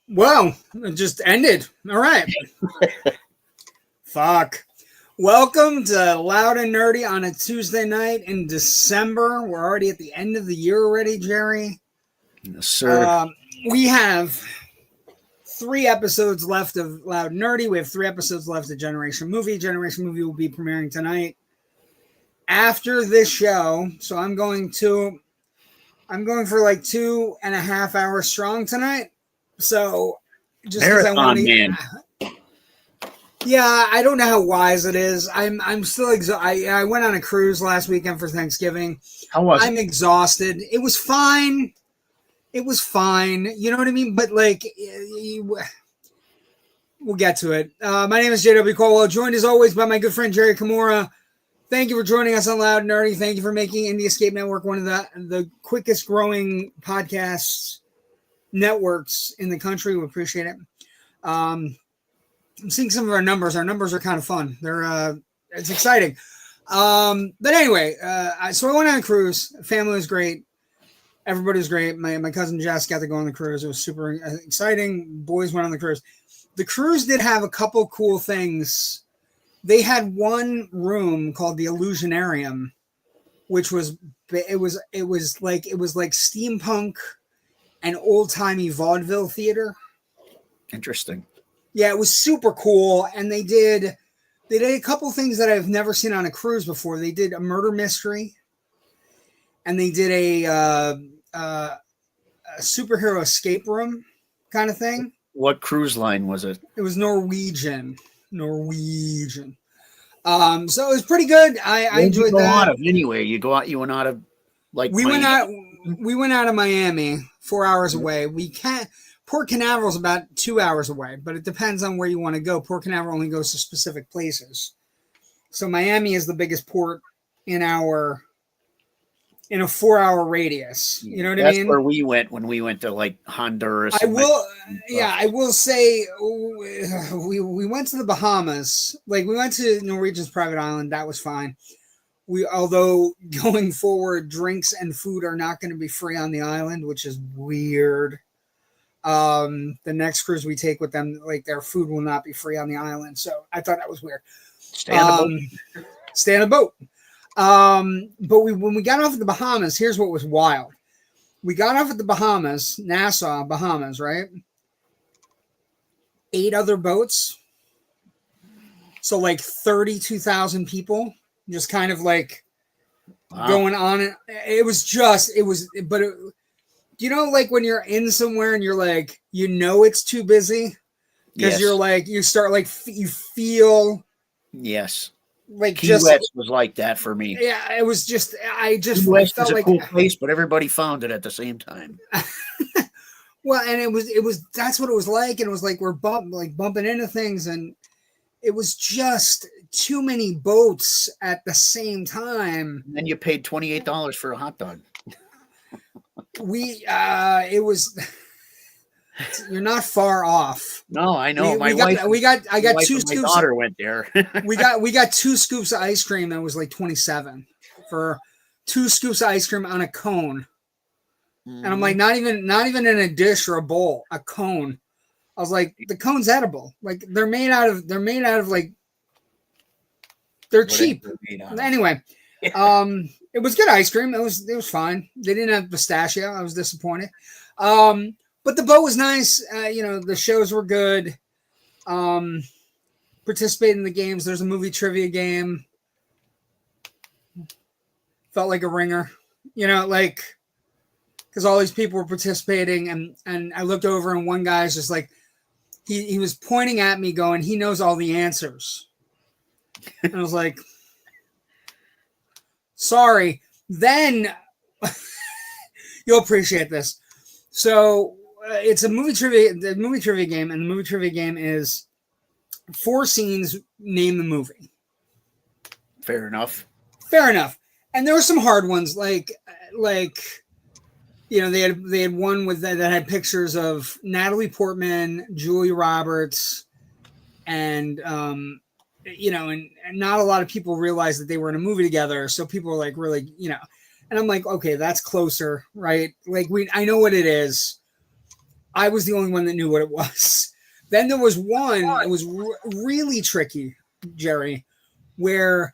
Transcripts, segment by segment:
Well, it just ended. All right. Fuck. Welcome to Loud and Nerdy on a Tuesday night in December. We're already at the end of the year already, Jerry. Yes, sir. We have 3 episodes left of Loud and Nerdy. We have 3 episodes left of Generation Movie. Generation Movie will be premiering tonight after this show. So I'm going for like 2.5 hours strong tonight. So just because I want to, yeah, I don't know how wise it is. I'm still exhausted. I went on a cruise last weekend for Thanksgiving. How was it? I'm exhausted. It was fine. You know what I mean? But like, we'll get to it. My name is JW Colwell, joined as always by my good friend Jerry Kamora. Thank you for joining us on Loud and Nerdy. Thank you for making Indie Escape Network one of the quickest growing podcasts networks in the country. We appreciate it. I'm seeing some of our numbers. Our numbers are kind of fun. It's exciting. But anyway, so I went on a cruise. Family was great. Everybody was great. My cousin Jess got to go on the cruise. It was super exciting. Boys went on the cruise. The cruise did have a couple cool things. They had one room called the Illusionarium, which was like steampunk and old-timey vaudeville theater. Interesting. Yeah, it was super cool. And they did a couple things that I've never seen on a cruise before. They did a murder mystery, and they did a superhero escape room kind of thing. What cruise line was it? It was Norwegian. So it was pretty good. I enjoyed that. Anyway, you went out of like we went out of Miami, 4 hours away. Port Canaveral is about 2 hours away, but it depends on where you want to go. Port Canaveral only goes to specific places. So Miami is the biggest port in a 4-hour radius. You know what I mean? That's where we went when we went to like Honduras. I will say we went to the Bahamas. Like we went to Norwegian's private island. That was fine. Although going forward, drinks and food are not going to be free on the island, which is weird. The next cruise we take with them, like their food will not be free on the island. So I thought that was weird. Stay on the boat. But when we got off at the Bahamas, here's what was wild. We got off at the Bahamas, Nassau, Bahamas, right? 8 other boats. So like 32,000 people just kind of like going on. You know, like when you're in somewhere and you're like, you know, it's too busy because you're like, you start like, you feel. Yes. Like Key West was like that for me. Yeah, it was just, Key West felt like a cool place, but everybody found it at the same time. Well, and it was, that's what it was like. And it was like, we're bumping into things, and it was just too many boats at the same time. And then you paid $28 for a hot dog. You're not far off. No, I know. I got 2 scoops. My daughter went there. we got 2 scoops of ice cream that was like $27 for 2 scoops of ice cream on a cone. And I'm like, not even in a dish or a bowl, a cone. I was like, the cone's edible. Like they're made out of like, they're cheap. Anyway, it was good ice cream. It was fine. They didn't have pistachio. I was disappointed. But the boat was nice. The shows were good. Participated in the games. There's a movie trivia game. Felt like a ringer, because all these people were participating, and I looked over and one guy's just like, he was pointing at me going, he knows all the answers. And I was like, sorry. Then you'll appreciate this. So it's a movie trivia game, and the movie trivia game is 4 scenes, name the movie. Fair enough. And there were some hard ones, like you know, they had one with that had pictures of Natalie Portman, Julia Roberts, and you know, and not a lot of people realized that they were in a movie together. So people were like, really, you know, and I'm like, okay, that's closer, right? Like I know what it is. I was the only one that knew what it was. Then there was one that was really tricky, Jerry, where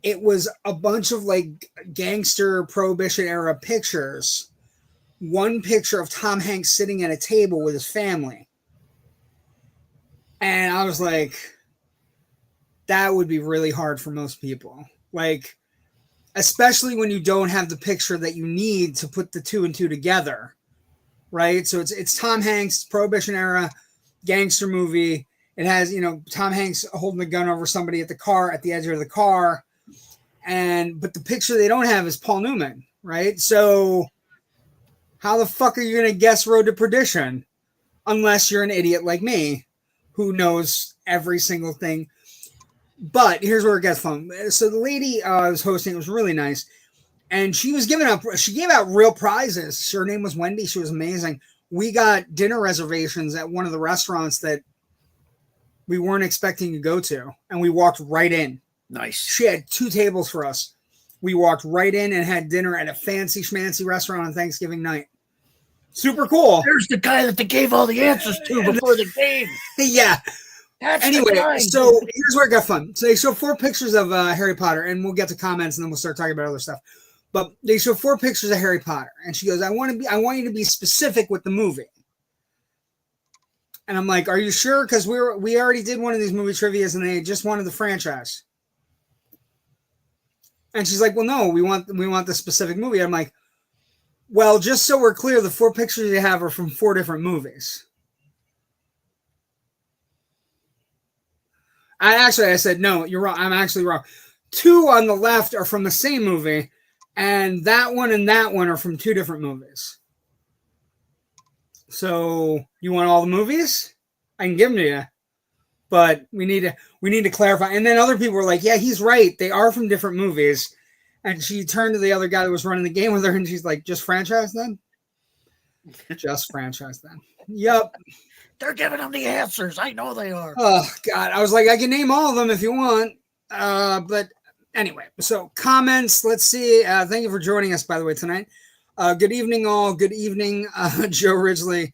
it was a bunch of like gangster Prohibition era pictures. One picture of Tom Hanks sitting at a table with his family. And I was like, that would be really hard for most people. Like, especially when you don't have the picture that you need to put the 2 and 2 together. Right? So it's Tom Hanks, Prohibition era, gangster movie. It has, you know, Tom Hanks holding the gun over somebody at the edge of the car. But the picture they don't have is Paul Newman, right? So how the fuck are you going to guess Road to Perdition? Unless you're an idiot like me who knows every single thing. But here's where it gets fun. So the lady I was hosting, it was really nice. And she gave out real prizes. Her name was Wendy. She was amazing. We got dinner reservations at one of the restaurants that we weren't expecting to go to. And we walked right in. Nice. She had 2 tables for us. We walked right in and had dinner at a fancy schmancy restaurant on Thanksgiving night. Super cool. There's the guy that they gave all the answers to before the game. Yeah. Anyway, so here's where it got fun. So they show 4 pictures of Harry Potter, and we'll get to comments, and then we'll start talking about other stuff. But they show 4 pictures of Harry Potter, and she goes, I want you to be specific with the movie. And I'm like, are you sure? Because we already did one of these movie trivias, and they just wanted the franchise. And she's like, well, no, we want the specific movie. I'm like, well, just so we're clear, the 4 pictures you have are from 4 different movies. I said, no, you're wrong. I'm actually wrong. 2 on the left are from the same movie, and that one are from 2 different movies. So you want all the movies? I can give them to you, but we need to clarify. And then other people were like, yeah, he's right. They are from different movies. And she turned to the other guy that was running the game with her, and she's like, just franchise then? Just franchise then. Yep. They're giving them the answers. I know they are. Oh, God. I was like, I can name all of them if you want. But anyway, so comments. Let's see. Thank you for joining us, by the way, tonight. Good evening, all. Good evening, Joe Ridgley.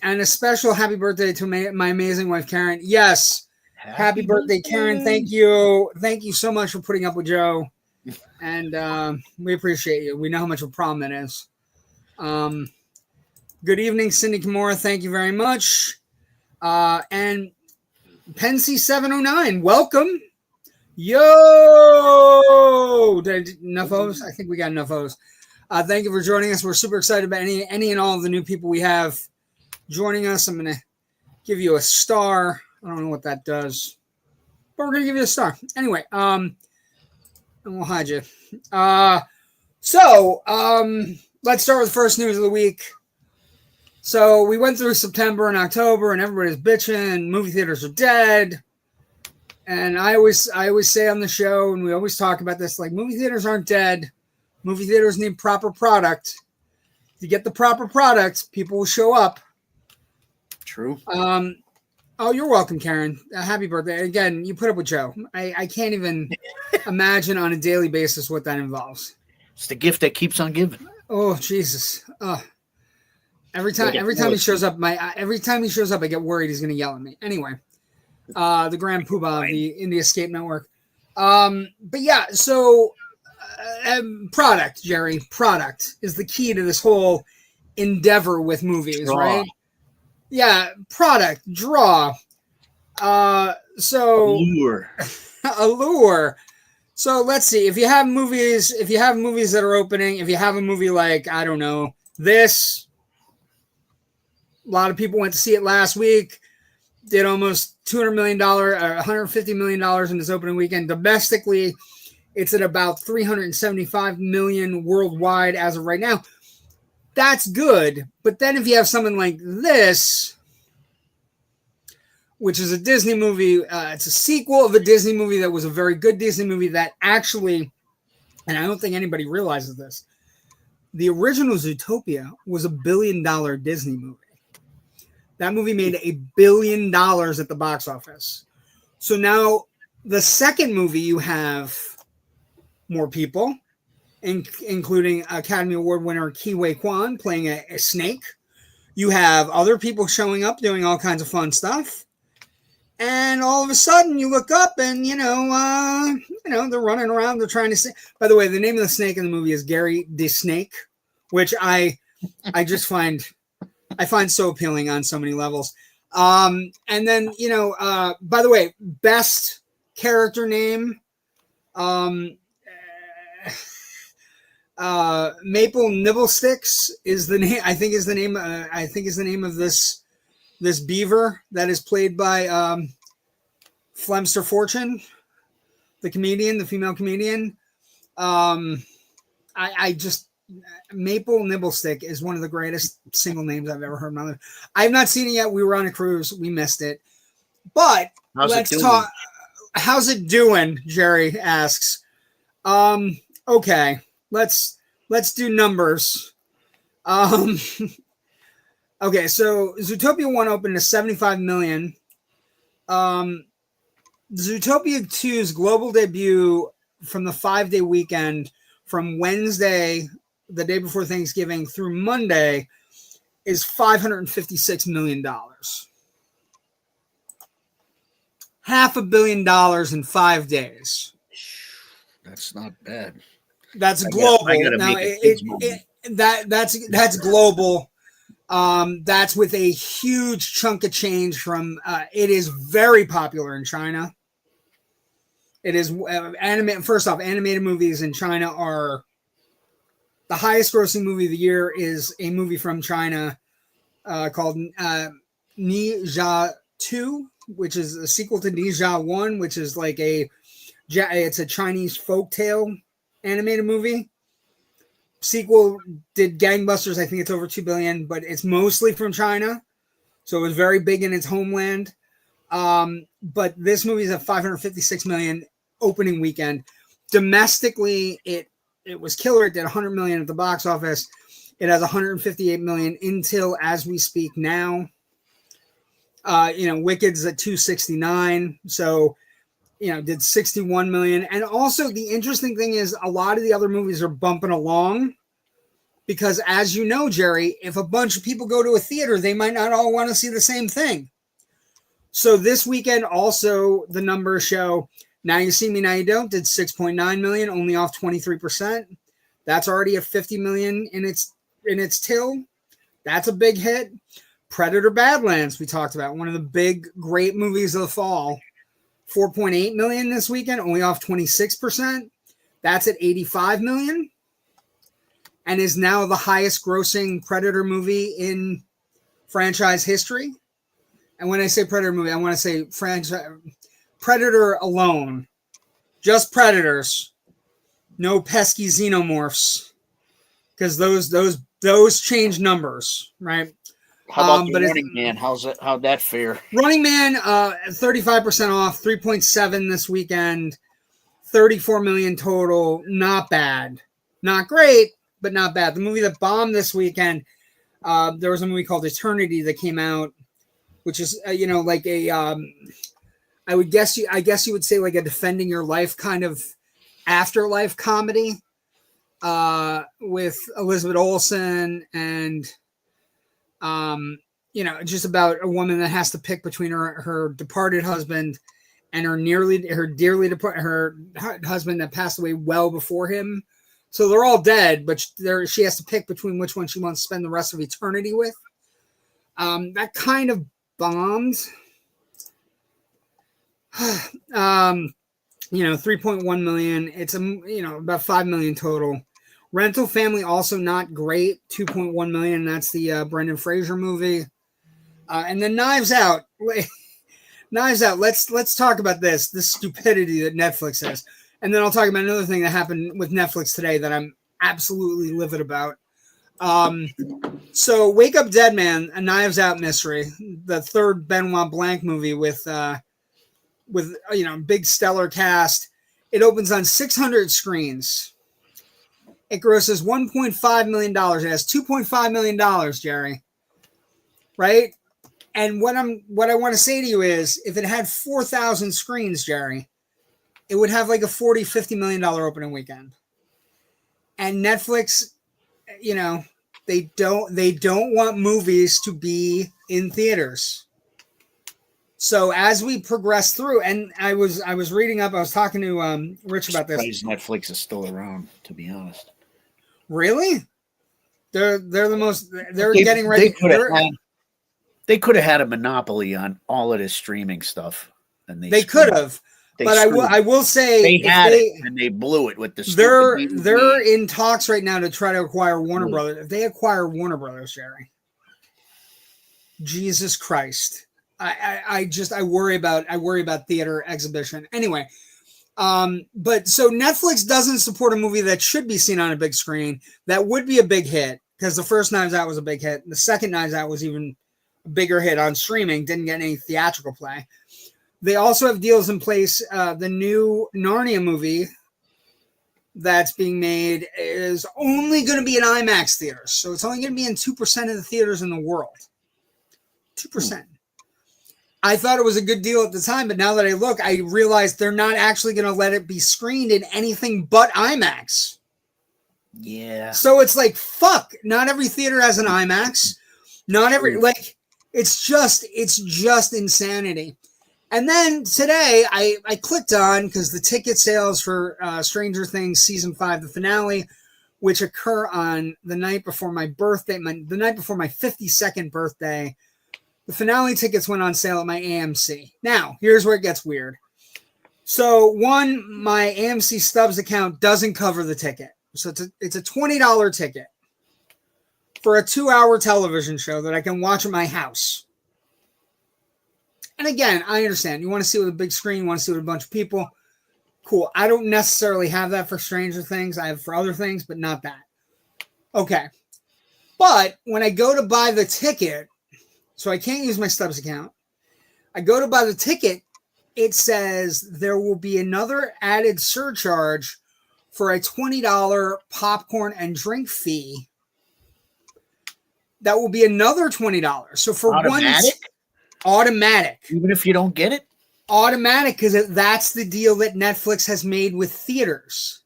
And a special happy birthday to my amazing wife, Karen. Yes. Happy birthday, Karen. Thank you. Thank you so much for putting up with Joe. And we appreciate you. We know how much of a problem it is. Good evening, Cindy Kamora. Thank you very much. And Pensy 709, welcome. Yo! Enough O's? I think we got enough O's. Thank you for joining us. We're super excited about any and all of the new people we have joining us. I'm going to give you a star. I don't know what that does, but we're going to give you a star. Anyway, and we'll hide you. So let's start with the first news of the week. So we went through September and October, and everybody's bitching. Movie theaters are dead. And I always say on the show, and we always talk about this, like, movie theaters aren't dead. Movie theaters need proper product. If you get the proper product, people will show up. True. Oh, you're welcome, Karen. Happy birthday. Again, you put up with Joe. I can't even imagine on a daily basis what that involves. It's the gift that keeps on giving. Oh, Jesus. Every time he shows up, I get worried he's going to yell at me. Anyway, the Grand Poobah of the Escape Network. But yeah, so product, Jerry, product is the key to this whole endeavor with movies, right? Yeah, product, draw. So allure. So let's see. If you have movies that are opening, if you have a movie like, I don't know, this. A lot of people went to see it last week. Did almost $200 million, $150 million in this opening weekend. Domestically, it's at about $375 million worldwide as of right now. That's good. But then if you have something like this, which is a Disney movie, it's a sequel of a Disney movie that was a very good Disney movie that actually, and I don't think anybody realizes this, the original Zootopia was $1 billion Disney movie. That movie made $1 billion at the box office. So now the second movie, you have more people, including Academy Award winner Ke Huy Quan playing a snake. You have other people showing up doing all kinds of fun stuff. And all of a sudden you look up and, they're running around. They're trying to say, by the way, the name of the snake in the movie is Gary the Snake, which I just find so appealing on so many levels. And then, by the way, best character name, Maple Nibblesticks is the name. I think is the name of this beaver that is played by Flemster Fortune, the female comedian. I just Maple Nibblestick is one of the greatest single names I've ever heard in my life. I've not seen it yet. We were on a cruise. We missed it. But let's talk. How's it doing? Jerry asks. Okay. Let's do numbers. Okay, so Zootopia 1 opened to 75 million. Zootopia 2's global debut from the 5-day weekend from Wednesday, the day before Thanksgiving, through Monday is $556 million. $500 million in 5 days. That's not bad. That's global. That's global. That's with a huge chunk of change from. It is very popular in China. It is First off, animated movies in China are the highest grossing movie of the year. Is a movie from China called Ni Jia 2, which is a sequel to Ni Jia 1, which is like it's a Chinese folktale animated movie. Sequel did gangbusters. I think it's over 2 billion, but it's mostly from China, so it was very big in its homeland. But this movie is at 556 million opening weekend. Domestically, it was killer. It did 100 million at the box office. It has 158 million until as we speak now. Wicked's at 269, so did 61 million. And also the interesting thing is a lot of the other movies are bumping along because, as you know, Jerry, if a bunch of people go to a theater, they might not all want to see the same thing. So this weekend also the numbers show Now You See Me, Now You Don't did 6.9 million, only off 23%. That's already at 50 million in its till. That's a big hit. Predator Badlands, we talked about, one of the big, great movies of the fall. 4.8 million this weekend, only off 26%. That's at 85 million and is now the highest grossing Predator movie in franchise history. And when I say Predator movie, I want to say Predator alone. Just Predators. No pesky xenomorphs. Because those change numbers, right? How about Running Man? How'd that fare? Running Man, 35% off, 3.7 this weekend, 34 million total. Not bad. Not great, but not bad. The movie that bombed this weekend, there was a movie called Eternity that came out, which is, like a, I guess you would say like a Defending Your Life kind of afterlife comedy with Elizabeth Olsen and, just about a woman that has to pick between her departed husband and her husband that passed away well before him. So they're all dead, but she has to pick between which one she wants to spend the rest of eternity with. That kind of bombed. 3.1 million. It's about 5 million total. Rental Family also not great, 2.1 million. That's the Brendan Fraser movie. And then Knives Out. Knives Out. Let's talk about this stupidity that Netflix has. And then I'll talk about another thing that happened with Netflix today that I'm absolutely livid about. So Wake Up Dead Man, a Knives Out mystery, the third Benoit Blanc movie with big stellar cast. It opens on 600 screens. It grosses $1.5 million. It has $2.5 million, Jerry. Right? And what I want to say to you is, if it had 4,000 screens, Jerry, it would have like a $40-50 million opening weekend. And Netflix, they don't want movies to be in theaters. So as we progress through, and I was reading up, I was talking to Rich about this. Netflix is still around, to be honest. Really? They're the most. They're getting ready. They could have had a monopoly on all of this streaming stuff, and they could have. But I will say they had it and they blew it with the. They're in talks right now to try to acquire Warner Brothers. If they acquire Warner Brothers, Jerry, Jesus Christ, I worry about theater exhibition. Anyway, but so Netflix doesn't support a movie that should be seen on a big screen. That would be a big hit because the first Knives Out was a big hit. The second Knives Out was even a bigger hit on streaming. Didn't get any theatrical play. They also have deals in place. The new Narnia movie that's being made is only going to be in IMAX theaters. So it's only going to be in 2% of the theaters in the world. 2%. I thought it was a good deal at the time, but now that I look, I realize they're not actually going to let it be screened in anything but IMAX. Yeah. So it's like, fuck, not every theater has an IMAX. Not every, like, it's just insanity. And then today I clicked on, because the ticket sales for Stranger Things Season 5, the finale, which occur on the night before my birthday, the night before my 52nd birthday, the finale tickets went on sale at my AMC. Now, here's where it gets weird. So, one, my AMC Stubs account doesn't cover the ticket. So it's a $20 ticket for a 2-hour television show that I can watch at my house. And again, I understand. You want to see it with a big screen. You want to see it with a bunch of people. Cool. I don't necessarily have that for Stranger Things. I have for other things, but not that. Okay. But when I go to buy the ticket, so I can't use my Stubs account. I go to buy the ticket. It says there will be another added surcharge for a $20 popcorn and drink fee. That will be another $20. So for automatic. Even if you don't get it? Automatic, because that's the deal that Netflix has made with theaters.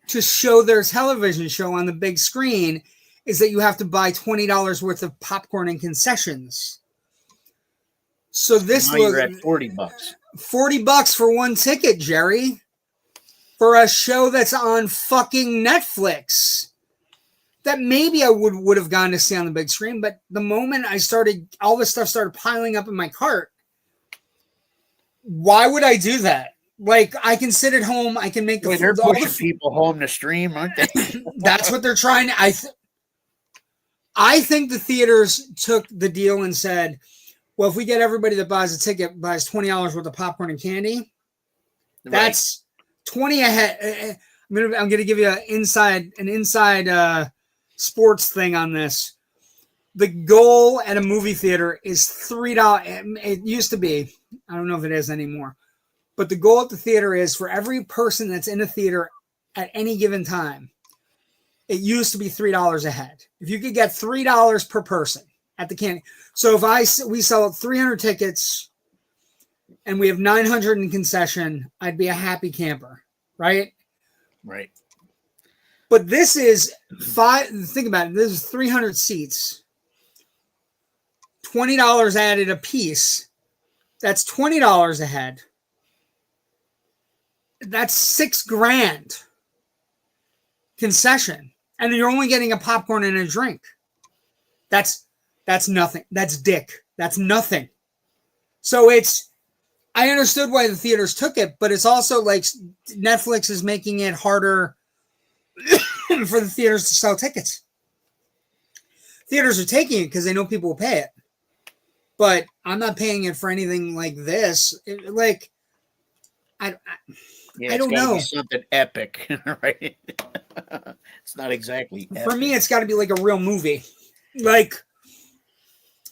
To show their television show on the big screen is that you have to buy $20 worth of popcorn and concessions. So this you're at $40. $40 for one ticket, Jerry. For a show that's on fucking Netflix. That maybe I would have gone to see on the big screen, but the moment all this stuff started piling up in my cart, why would I do that? Like, I can sit at home, I can make they're pushing people home to stream, aren't they? That's what they're trying to. I think the theaters took the deal and said, well, if we get everybody that buys a ticket buys $20 worth of popcorn and candy, that's 20 ahead. I'm gonna give you an inside sports thing on this. The goal at a movie theater is $3. It used to be, I don't know if it is anymore, but the goal at the theater is for every person that's in a theater at any given time, it used to be $3 a head. If you could get $3 per person at the candy. So if we sell 300 tickets and we have 900 in concession, I'd be a happy camper, right? Right. But this is think about it. This is 300 seats. $20 added a piece. That's $20 a head. That's $6,000 concession. And you're only getting a popcorn and a drink. That's nothing. That's dick. That's nothing. So I understood why the theaters took it, but it's also like Netflix is making it harder for the theaters to sell tickets. Theaters are taking it because they know people will pay it. But I'm not paying it for anything like this. I Yeah, I don't know. Something epic, right? It's not exactly epic. For me, it's got to be like a real movie. Like,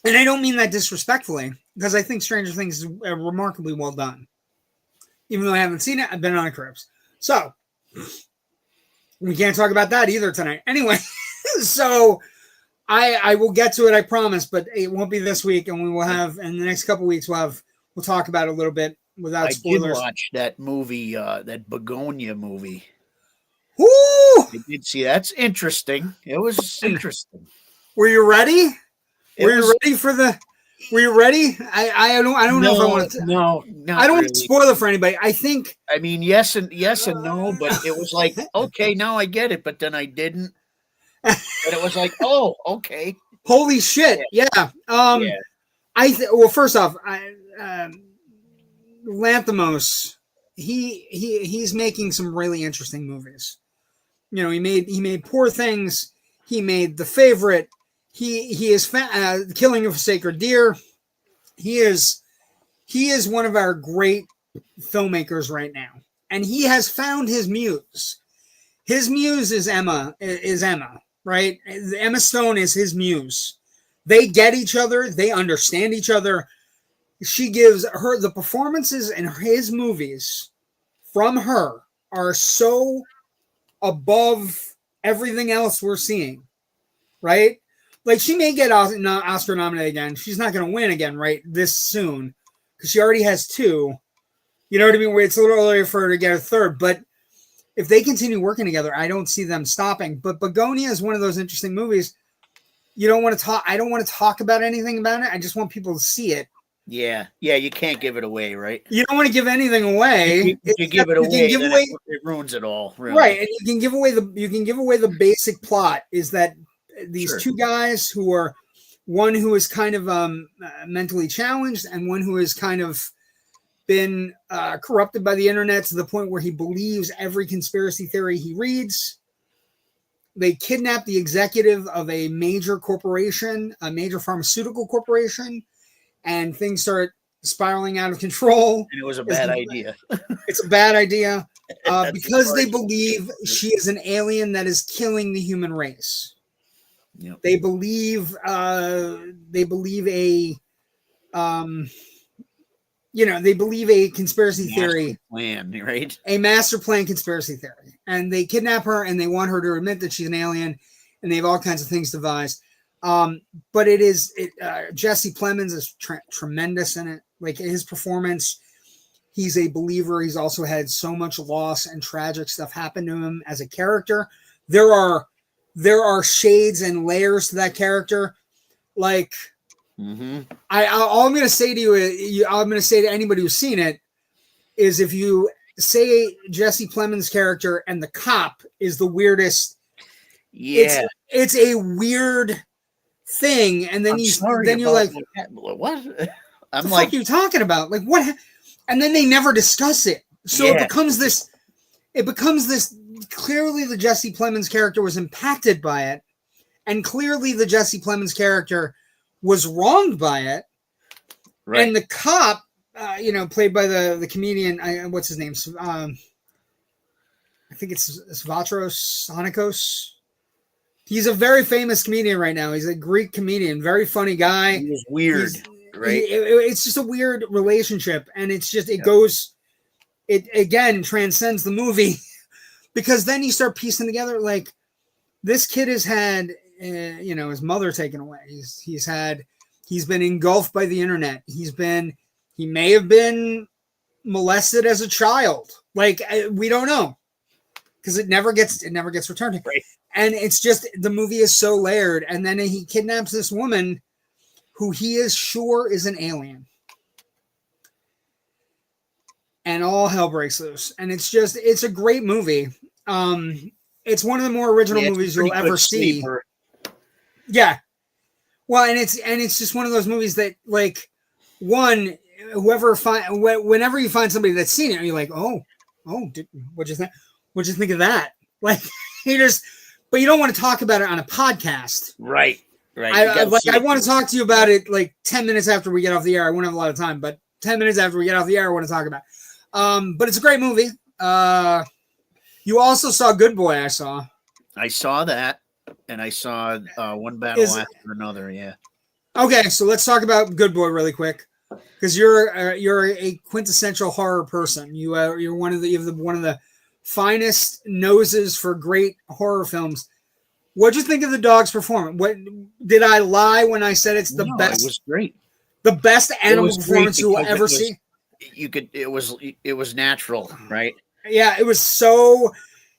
and I don't mean that disrespectfully, because I think Stranger Things is remarkably well done. Even though I haven't seen it, I've been on a cruise. So, we can't talk about that either tonight. Anyway, so I will get to it, I promise, but it won't be this week, and we will have, in the next couple of weeks, we'll talk about it a little bit without spoilers. I did watch that movie, that Begonia movie. Woo! I did see. That's interesting. It was interesting. Were you ready? Were you ready for the? Were you ready? I don't know if I want to. No, I don't want to spoil it for anybody. I think. I mean, yes and no, but it was like, okay, now I get it, but then I didn't. But it was like, oh, okay. Holy shit! Yeah. Yeah. Well, first off, Lanthimos, he's making some really interesting movies. You know, he made Poor Things. He made The Favorite. He is Killing of a Sacred Deer. He is one of our great filmmakers right now, and he has found his muse. His muse is Emma. Right? Emma Stone is his muse. They get each other. They understand each other. She gives her the performances in his movies from her are so above everything else we're seeing, right? Like, she may get Oscar nominated again. She's not going to win again, right, this soon, because she already has 2. You know what I mean? Where it's a little earlier for her to get a third, but if they continue working together, I don't see them stopping. But Begonia is one of those interesting movies. You don't want to talk. I don't want to talk about anything about it. I just want people to see it. Yeah, you can't give it away, right? You don't want to give anything away. If you give it away, it ruins it all, really. Right? And you can give away the basic plot is that these two guys who are one who is kind of mentally challenged and one who has kind of been corrupted by the internet to the point where he believes every conspiracy theory he reads. They kidnap the executive of a major corporation, a major pharmaceutical corporation, and things start spiraling out of control. And it was a bad idea. It's a bad idea because they believe she is an alien that is killing the human race. Yep. They believe a conspiracy theory plan, right? A master plan conspiracy theory, and they kidnap her and they want her to admit that she's an alien, and they have all kinds of things devised. But Jesse Plemons is tremendous in it. Like, his performance, he's a believer. He's also had so much loss and tragic stuff happen to him as a character. There are shades and layers to that character. Like, all I'm going to say to you, I'm going to say to anybody who's seen it, is if you say Jesse Plemons' character and the cop is the weirdest, it's a weird thing, and then you're like, what? I'm like, what are you talking about? Like, what? And then they never discuss it, so it becomes this. Clearly, the Jesse Plemons character was impacted by it, and clearly the Jesse Plemons character was wronged by it. Right. And the cop, played by the comedian, what's his name? I think it's Vatros Sonikos. He's a very famous comedian right now. He's a Greek comedian, very funny guy. He was weird, right? It's just a weird relationship, and it's just it again transcends the movie, because then you start piecing together, like, this kid has had his mother taken away. He's been engulfed by the internet. He may have been molested as a child. Like, we don't know, because it never gets returned. Right. And it's just, the movie is so layered. And then he kidnaps this woman who he is sure is an alien. And all hell breaks loose. And it's a great movie. It's one of the more original movies you'll ever see. Yeah. Well, and it's just one of those movies that, like, whenever you find somebody that's seen it, and you're like, what'd you think? What'd you think of that? Like, but you don't want to talk about it on a podcast. Right. I want to talk to you about it like 10 minutes after we get off the air. I won't have a lot of time, but 10 minutes after we get off the air, I want to talk about it. But it's a great movie. You also saw Good Boy. I saw. I saw that, and I saw One Battle After Another. Yeah. Okay, so let's talk about Good Boy really quick, because you're a quintessential horror person. You're one of the finest noses for great horror films. What'd you think of the dog's performance? What did I lie when I said it's the best? It was great. The best animal performance you will ever see. It was natural, right? Yeah, it was so.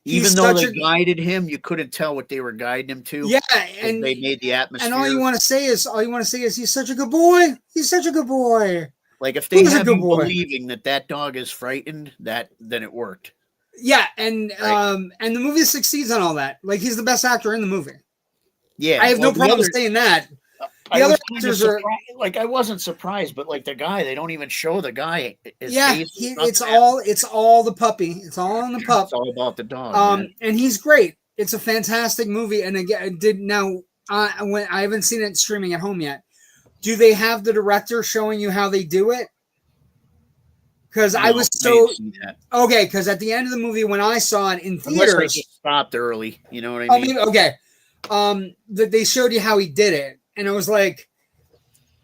Even though they guided him, you couldn't tell what they were guiding him to. Yeah, and they made the atmosphere. And all you want to say is he's such a good boy. He's such a good boy. Like if they have you believing that dog is frightened, then it worked. Yeah, and the movie succeeds on all that. Like he's the best actor in the movie. Yeah, I have no problem saying that. The other actors are like, I wasn't surprised, but like the guy, they don't even show the guy. It's all the puppy. It's all on the pup. It's all about the dog. And he's great. It's a fantastic movie. And again, I haven't seen it streaming at home yet. Do they have the director showing you how they do it? Because I was so okay. Because at the end of the movie, when I saw it in theaters, unless they just stopped early. You know what I mean? Okay. That they showed you how he did it. And it was like,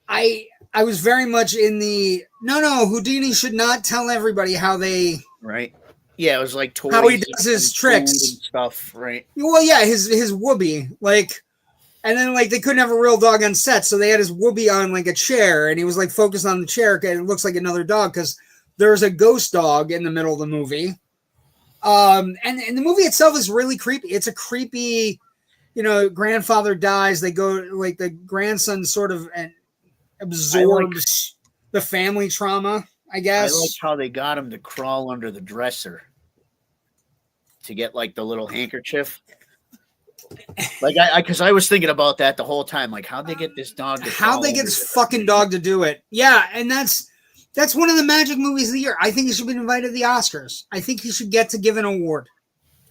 I was very much in the no. Houdini should not tell everybody how they right. Yeah, it was like toys how he does his tricks and stuff, right? Well, yeah, his whoopee, like, and then like they couldn't have a real dog on set, so they had his whoopee on like a chair, and he was like focused on the chair, and it looks like another dog because there's a ghost dog in the middle of the movie. And the movie itself is really creepy. It's a creepy. Grandfather dies. They go like the grandson sort of absorbs the family trauma, I guess. I like how they got him to crawl under the dresser to get like the little handkerchief. Like because I was thinking about that the whole time. Like how'd they get this dog? How'd they get this fucking dog to do it? Yeah, and that's one of the magic movies of the year. I think he should be invited to the Oscars. I think he should get to give an award.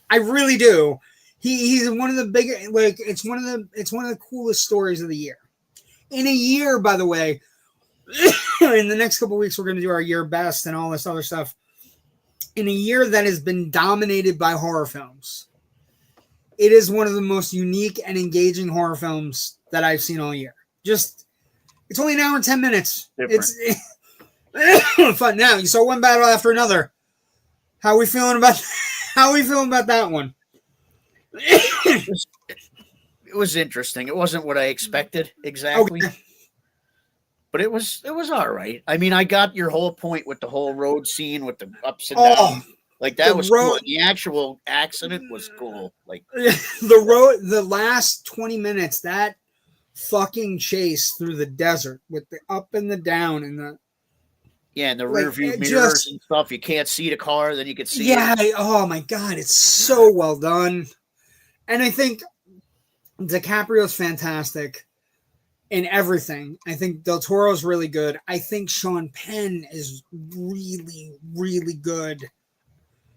I really do. He's one of the big, like, it's one of the coolest stories of the year. In a year, by the way, in the next couple of weeks, we're going to do our year best and all this other stuff. In a year that has been dominated by horror films, it is one of the most unique and engaging horror films that I've seen all year. It's only an hour and 10 minutes. It's fun. Now, you saw One Battle After Another. How are we feeling about that one? It was interesting. It wasn't what I expected exactly, but it was all right. I mean, I got your whole point with the whole road scene with the ups and downs. Like that was cool. The actual accident was cool. Like the last 20 minutes, that fucking chase through the desert with the up and the down and the and the rear view mirrors and stuff. You can't see the car, then you can see. Yeah. Oh my God, it's so well done. And I think DiCaprio's fantastic in everything. I think Del Toro's really good. I think Sean Penn is really, really good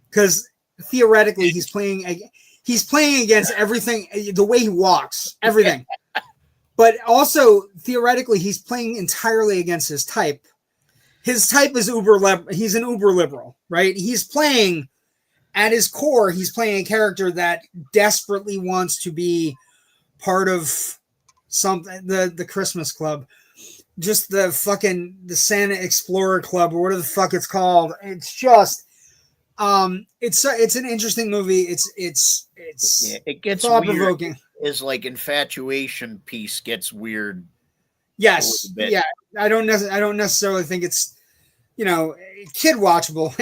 because theoretically he's playing against everything, the way he walks, everything. But also theoretically he's playing entirely against his type. His type is he's an uber liberal, right? He's playing. At his core, he's playing a character that desperately wants to be part of something, the Christmas Club, just the Santa Explorer Club or whatever the fuck it's called. It's just, it's an interesting movie. It gets thought-provoking. Is like infatuation piece gets weird. Yes, yeah. I don't necessarily think it's kid watchable.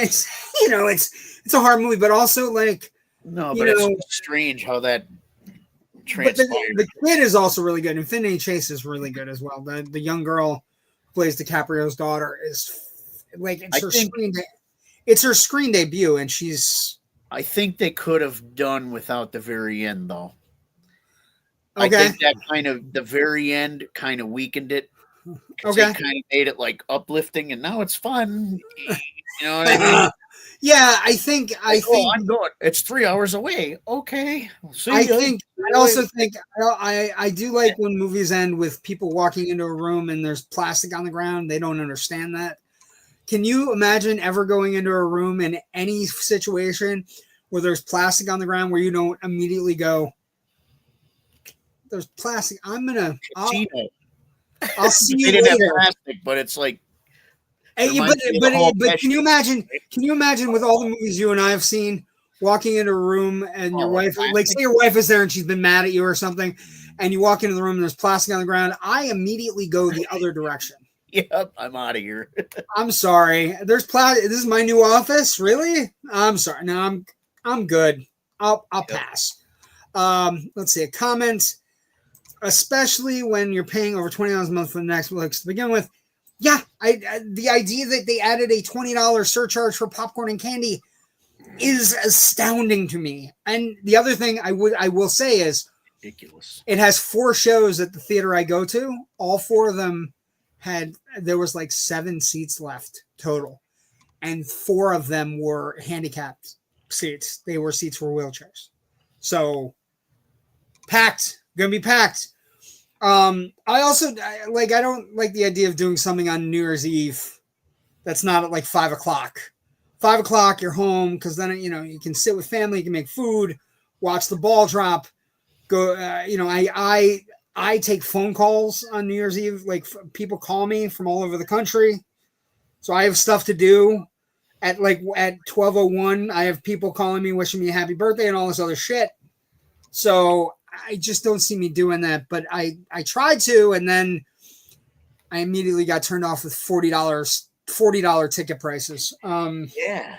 It's a hard movie, but also like it's strange how that transpired. The kid is also really good. Infinity Chase is really good as well. The young girl who plays DiCaprio's daughter is like it's her screen debut, and she's. I think they could have done without the very end, though. Okay. I think that the very end kind of weakened it. Okay. It kind of made it like uplifting, and now it's fun. You know what I mean? Yeah, I think I'm going. It's 3 hours away. Okay. I also think I do like when movies end with people walking into a room and there's plastic on the ground. They don't understand that. can you imagine ever going into a room in any situation where there's plastic on the ground where you don't immediately go, there's plastic. I'll see you later. Plastic, but it's like, hey, but can you imagine? Can you imagine with all the movies you and I have seen, walking into a room and your wife, like say your wife is there and she's been mad at you or something, and you walk into the room and there's plastic on the ground. I immediately go the other direction. Yep, I'm out of here. I'm sorry. There's plastic. This is my new office. Really? I'm sorry. No, I'm good. I'll pass. Let's see a comment. Especially when you're paying over $20 a month for the Netflix to begin with. Yeah, the idea that they added a $20 surcharge for popcorn and candy is astounding to me. And the other thing I will say is ridiculous. It has 4 shows at the theater I go to. All 4 of them there was like 7 seats left total, and 4 of them were handicapped seats. They were seats for wheelchairs. So packed, gonna be packed. I don't like the idea of doing something on New Year's Eve that's not at like 5 o'clock. 5 o'clock, you're home, because then you can sit with family, you can make food, watch the ball drop. Go, I take phone calls on New Year's Eve. Like people call me from all over the country, so I have stuff to do. At 12:01, I have people calling me, wishing me a happy birthday and all this other shit. So I just don't see me doing that. But I tried to, and then I immediately got turned off with $40 ticket prices. Yeah,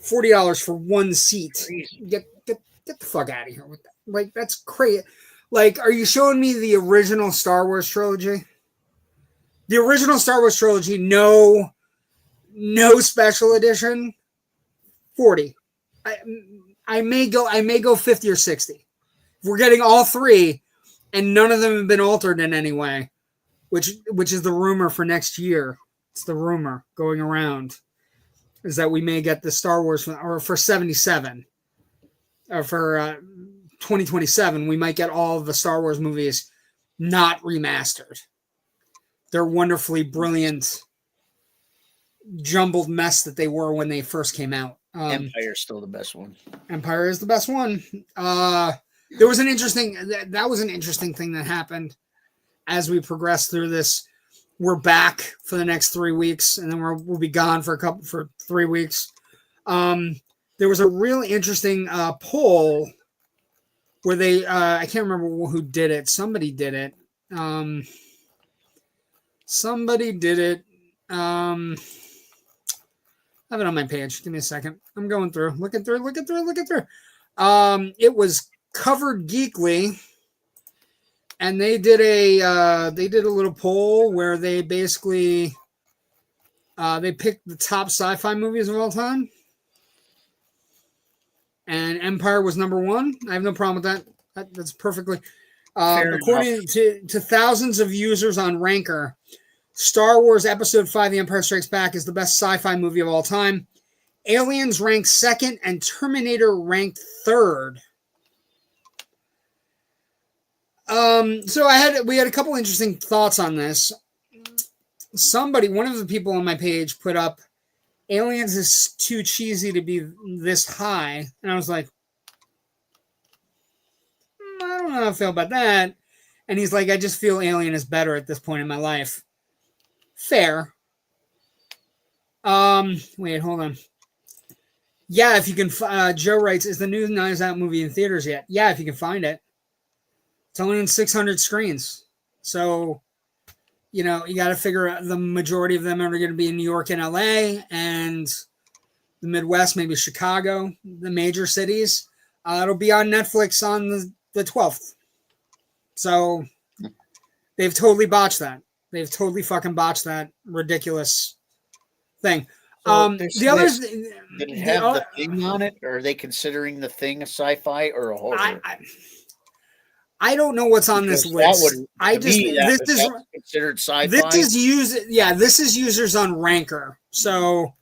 $40 for one seat. Get the fuck out of here with that. Like, that's crazy. Like, are you showing me the original Star Wars trilogy? The original Star Wars trilogy, no special edition. 40. I may go 50 or 60. If we're getting all 3, and none of them have been altered in any way, which is the rumor for next year. It's the rumor going around, is that we may get the Star Wars for 77, or for 2027, we might get all of the Star Wars movies not remastered. They're wonderfully brilliant, jumbled mess that they were when they first came out. Empire's still the best one. Empire is the best one. There was an interesting thing that happened as we progressed through this. We're back for the next 3 weeks, and then we'll be gone for 3 weeks. There was a really interesting poll where they I can't remember who did it. Somebody did it. I have it on my page. Give me a second. I'm going through, looking through. It was Covered Geekly, and they did a little poll where they basically they picked the top sci-fi movies of all time, and Empire was number 1. I have no problem with that. That's perfectly. According to thousands of users on Ranker, Star Wars Episode 5, The Empire Strikes Back, is the best sci-fi movie of all time. Aliens ranked 2nd, and Terminator ranked 3rd. So we had a couple interesting thoughts on this. One of the people on my page put up, Aliens is too cheesy to be this high. And I was like, I don't know how I feel about that. And he's like, I just feel Alien is better at this point in my life. Fair. Wait, hold on. Yeah, if you can, Joe writes, is the new Knives Out movie in theaters yet? Yeah, if you can find it. It's only in 600 screens. So, you got to figure out the majority of them are going to be in New York and LA, and the Midwest, maybe Chicago, the major cities. It'll be on Netflix on the 12th. So they've totally botched that. They've totally fucking botched that ridiculous thing. The others, did it have the Thing on it, or are they considering the Thing a sci-fi or a horror? I don't know what's on this list. This is considered sci-fi. This is users on Ranker. So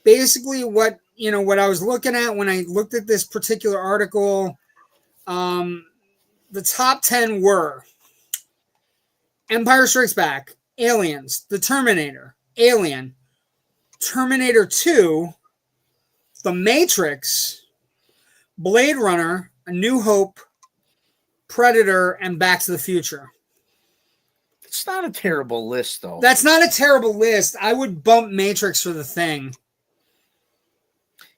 basically, what I was looking at when I looked at this particular article, the top 10 were Empire Strikes Back, Aliens, The Terminator, Alien, Terminator 2, The Matrix, Blade Runner, A New Hope, Predator, and Back to the Future. It's not a terrible list, though. That's not a terrible list. I would bump Matrix for The Thing.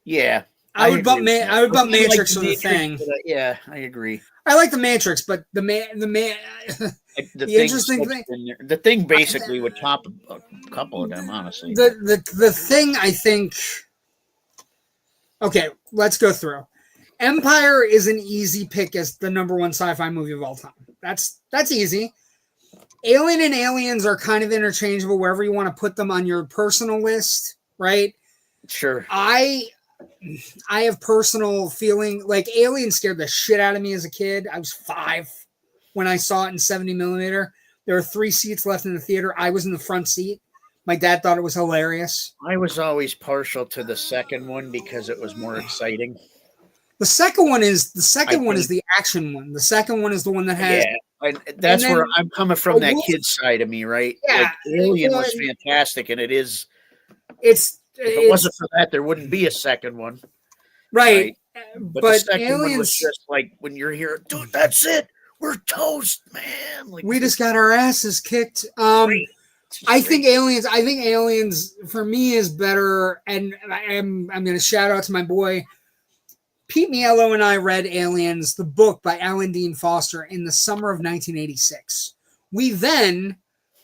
Yeah. I would bump Matrix for The Thing. Yeah, I agree. I like The Matrix, but the interesting thing, the Thing basically would top a couple of them, honestly. The Thing, I think. Okay, let's go through. Empire is an easy pick as the number one sci-fi movie of all time. That's easy. Alien and Aliens are kind of interchangeable wherever you want to put them on your personal list, right? Sure. I have personal feeling like Alien scared the shit out of me as a kid. I was 5 when I saw it in 70 millimeter. There were 3 seats left in the theater. I was in the front seat. My dad thought it was hilarious. I was always partial to the second one because it was more exciting. The second one is the action one. The second one is the one that has. Yeah, that's where I'm coming from. That kid side of me, right? Yeah, like, Alien was fantastic, and it is. If it wasn't for that, there wouldn't be a second one. Right. But the second one was just like when you're here, dude. That's it. We're toast, man. Like, we just got our asses kicked. I think Aliens for me is better, and I'm going to shout out to my boy Pete Mielo and I read Aliens, the book by Alan Dean Foster, in the summer of 1986. We then,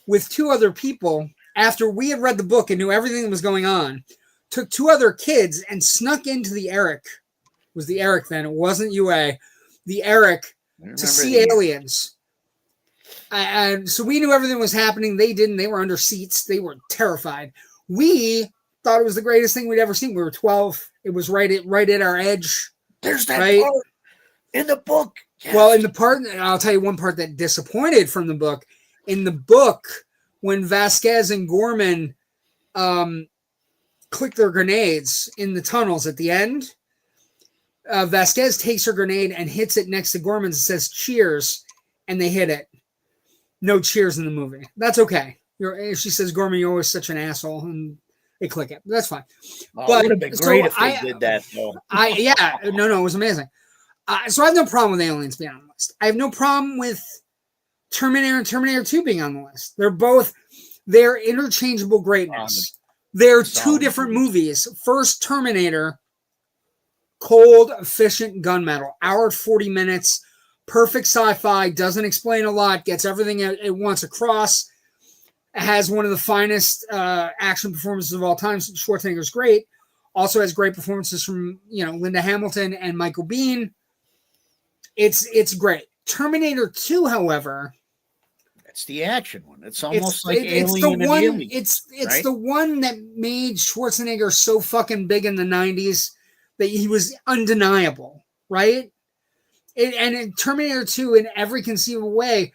with 2 other people, after we had read the book and knew everything that was going on, took 2 other kids and snuck into the Eric. It was the Eric then, it wasn't UA. The Eric to see Aliens. And so we knew everything was happening. They didn't. They were under seats. They were terrified. We thought it was the greatest thing we'd ever seen. We were 12. It was right at our edge. There's that part in the book. Yes. Well, in the part, I'll tell you one part that disappointed from the book. In the book, when Vasquez and Gorman click their grenades in the tunnels at the end, Vasquez takes her grenade and hits it next to Gorman's and says, "Cheers," and they hit it. No cheers in the movie. That's okay. She says, "Gorman, you're always such an asshole," and they click it. That's fine. But it would have been great if they did that, though. No, it was amazing. So I have no problem with Aliens being on the list. I have no problem with Terminator and Terminator 2 being on the list. They're interchangeable greatness. They're 2 different movies. First, Terminator, cold, efficient gunmetal, hour 40 minutes, perfect sci-fi, doesn't explain a lot, gets everything it wants across. Has one of the finest action performances of all time. Schwarzenegger's great. Also has great performances from Linda Hamilton and Michael Biehn. It's great. Terminator 2, however, it's the action one. It's almost like it's Alien the one. Alien, it's right? the one that made Schwarzenegger so fucking big in the 90s that he was undeniable, right? And in Terminator 2, in every conceivable way,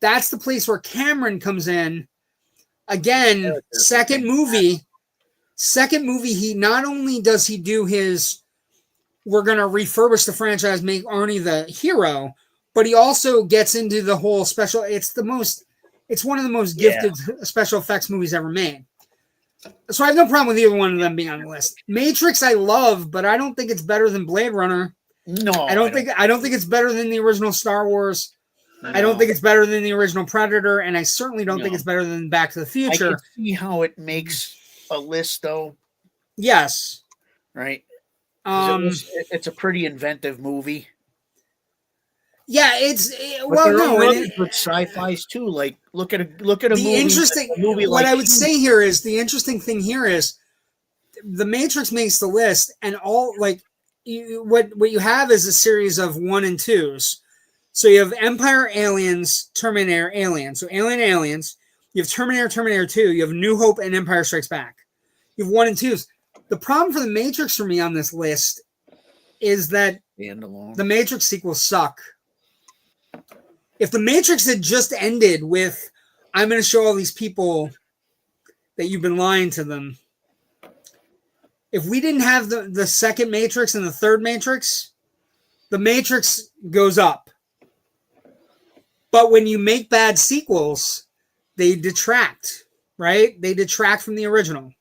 that's the place where Cameron comes in. Again, second movie, he not only does he do his, we're going to refurbish the franchise, make Arnie the hero, but he also gets into the whole special. It's one of the most gifted special effects movies ever made. So I have no problem with either one of them being on the list. Matrix I love, but I don't think it's better than Blade Runner. No, I don't think it's better than the original Star Wars. No. I don't think it's better than the original Predator, and I certainly don't think it's better than Back to the Future. I can see how it makes a list, though. Yes. Right. It's a pretty inventive movie. Yeah, good sci-fi's too. Like look at a movie. What I would say here is the interesting thing here is The Matrix makes the list, and all what you have is a series of 1 and 2s. So you have Empire, Aliens, Terminator, Aliens. So Alien, Aliens. You have Terminator, Terminator 2. You have New Hope and Empire Strikes Back. You have 1 and 2s. The problem for The Matrix for me on this list is that the Matrix sequels suck. If The Matrix had just ended with, I'm going to show all these people that you've been lying to them. If we didn't have the second Matrix and the third Matrix, The Matrix goes up. But when you make bad sequels, they detract, right? They detract from the original.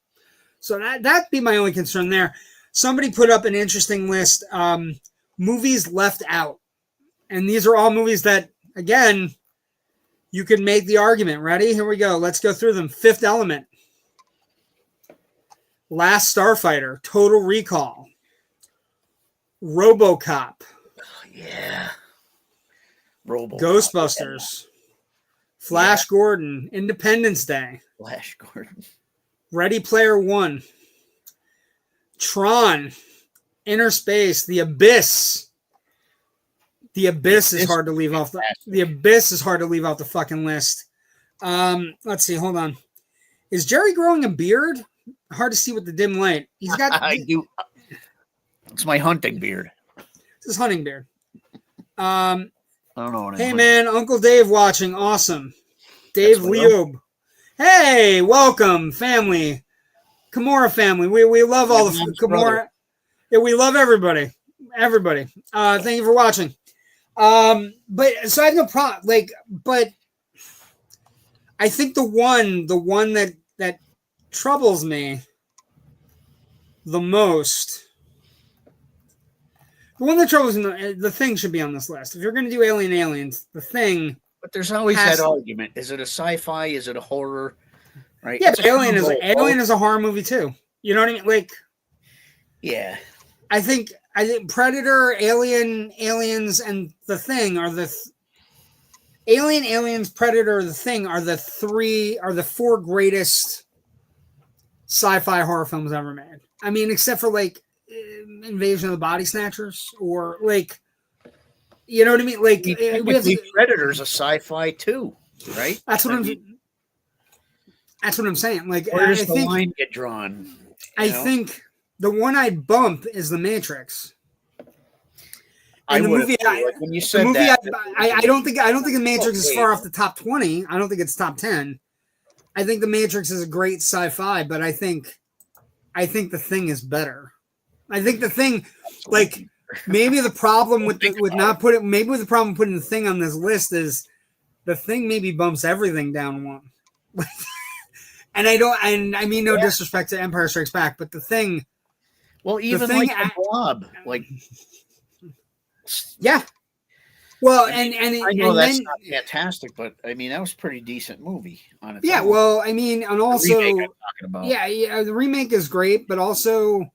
So that'd be my only concern there. Somebody put up an interesting list, movies left out. And these are all movies that, again, you can make the argument. Ready? Here we go. Let's go through them. Fifth Element. Last Starfighter. Total Recall. RoboCop. Yeah. RoboCop. Ghostbusters. Flash Gordon. Independence Day. Flash Gordon. Ready Player One. Tron. Inner Space. The Abyss. The Abyss is hard to leave off. The Abyss is hard to leave off the fucking list. Let's see. Hold on. Is Jerry growing a beard? Hard to see with the dim light. He's got. I do. It's my hunting beard. It's his hunting beard. I don't know. Hey man, Uncle Dave watching. Awesome. Dave Leob. Hey, welcome, family. Kamora family. We love all the Kamora. Yeah, we love everybody. Everybody. Thank you for watching. But so I have no problem. But I think the one that troubles me the most, the one that troubles me, the Thing should be on this list. If you're going to do Aliens, the Thing. But there's always that argument: is it a sci-fi? Is it a horror? Right? Yeah, but Alien is a horror movie too. You know what I mean? Yeah. I think Predator, Aliens, and The Thing are Aliens, Predator, The Thing are the four greatest sci-fi horror films ever made. I mean, except for Invasion of the Body Snatchers or you know what I mean? Predator's a sci-fi too, right? That's what I'm saying. Where does the line get drawn? I think the one I'd bump is The Matrix. And when you said that, I don't think The Matrix is far off the top 20. I don't think it's top 10. I think The Matrix is a great sci-fi, but I think The Thing is better. I think The Thing, maybe the problem with putting The Thing on this list is The Thing maybe bumps everything down one. And I mean no disrespect to Empire Strikes Back, but The Thing. Well, even the Blob, yeah. Well, and I know that's not fantastic, but I mean that was a pretty decent movie on its own. Well, I mean, and also the remake I'm talking about. Yeah, the remake is great, but also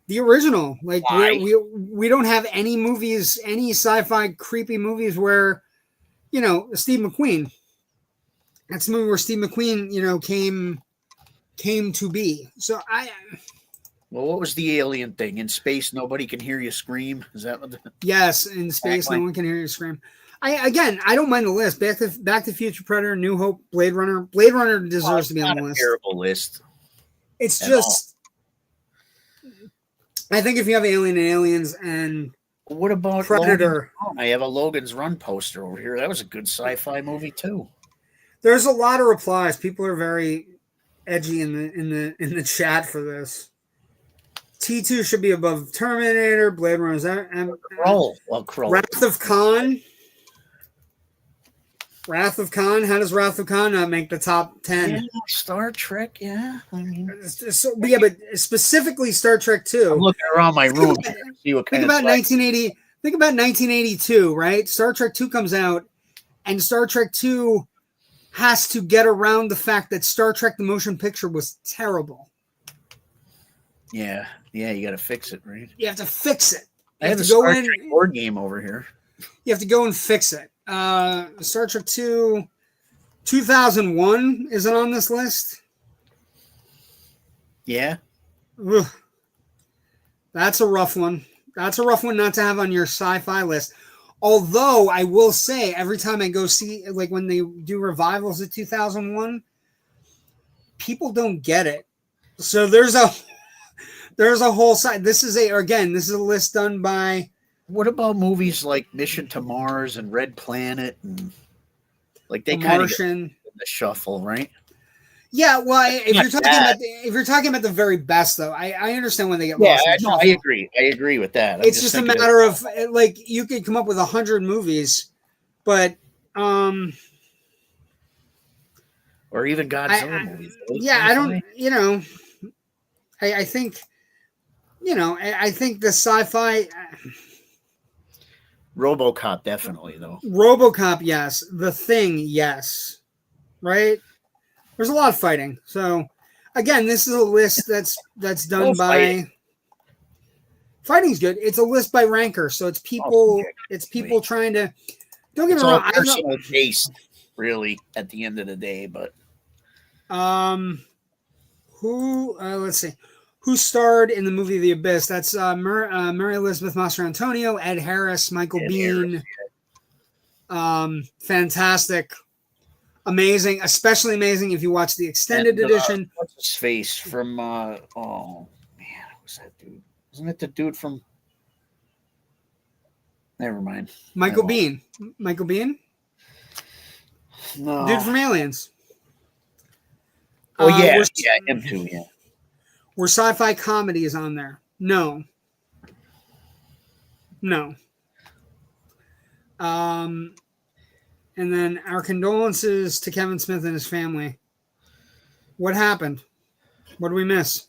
the original. We don't have any movies, any sci-fi creepy movies where, Steve McQueen. That's a movie where Steve McQueen, came to be. So Well, what was the alien thing? In space, nobody can hear you scream. Is that what? Yes, in space, no one can hear you scream. I don't mind the list. Back to Future, Predator, New Hope, Blade Runner. Blade Runner deserves to be on the list. Terrible list. It's just, I think if you have Alien and Aliens and what about Predator? I have a Logan's Run poster over here. That was a good sci-fi movie too. There's a lot of replies. People are very edgy in the chat for this. T2 should be above Terminator, Blade Runner, Wrath of Khan. Wrath of Khan. How does Wrath of Khan not make the top 10? Yeah, Star Trek, yeah. I mean, but specifically Star Trek 2. I'm looking around my room. Think about 1980. Think about 1982, right? Star Trek 2 comes out, and Star Trek 2 has to get around the fact that Star Trek the motion picture was terrible. Yeah, you got to fix it, right? You have to fix it. I have a Star Trek board game over here. You have to go and fix it. Star Trek 2, 2001 isn't on this list. Yeah. Ugh. That's a rough one. That's a rough one not to have on your sci-fi list. Although I will say, every time I go see, when they do revivals of 2001, people don't get it. So there's a whole side. This is a list done by. What about movies like Mission to Mars and Red Planet and they kind of get in the shuffle, right? Yeah, well, if you're talking about the very best, though, I understand when they get lost. Yeah, I agree. I agree with that. It's just a matter of you could come up with 100 movies, but or even Godzilla movies. Yeah, I don't. I think, I think the sci-fi. RoboCop, definitely, though. RoboCop, yes. The Thing, yes. Right? There's a lot of fighting. So, again, this is a list that's done by. Fighting's good. It's a list by ranker, so it's people. It's people trying to. Don't get me wrong. Personal taste, really, at the end of the day. But who? Let's see. Who starred in the movie The Abyss? That's Mary Elizabeth Mastrantonio, Ed Harris, Michael Biehn. Fantastic. Amazing, especially amazing if you watch the extended edition. What's his face from? Oh man, who's that dude? Isn't it the dude from? Never mind. Michael Biehn. Michael Biehn. No, dude from Aliens. Oh yeah, him too. Yeah. Were sci-fi comedies on there? No. And then our condolences to Kevin Smith and his family. What happened? What did we miss?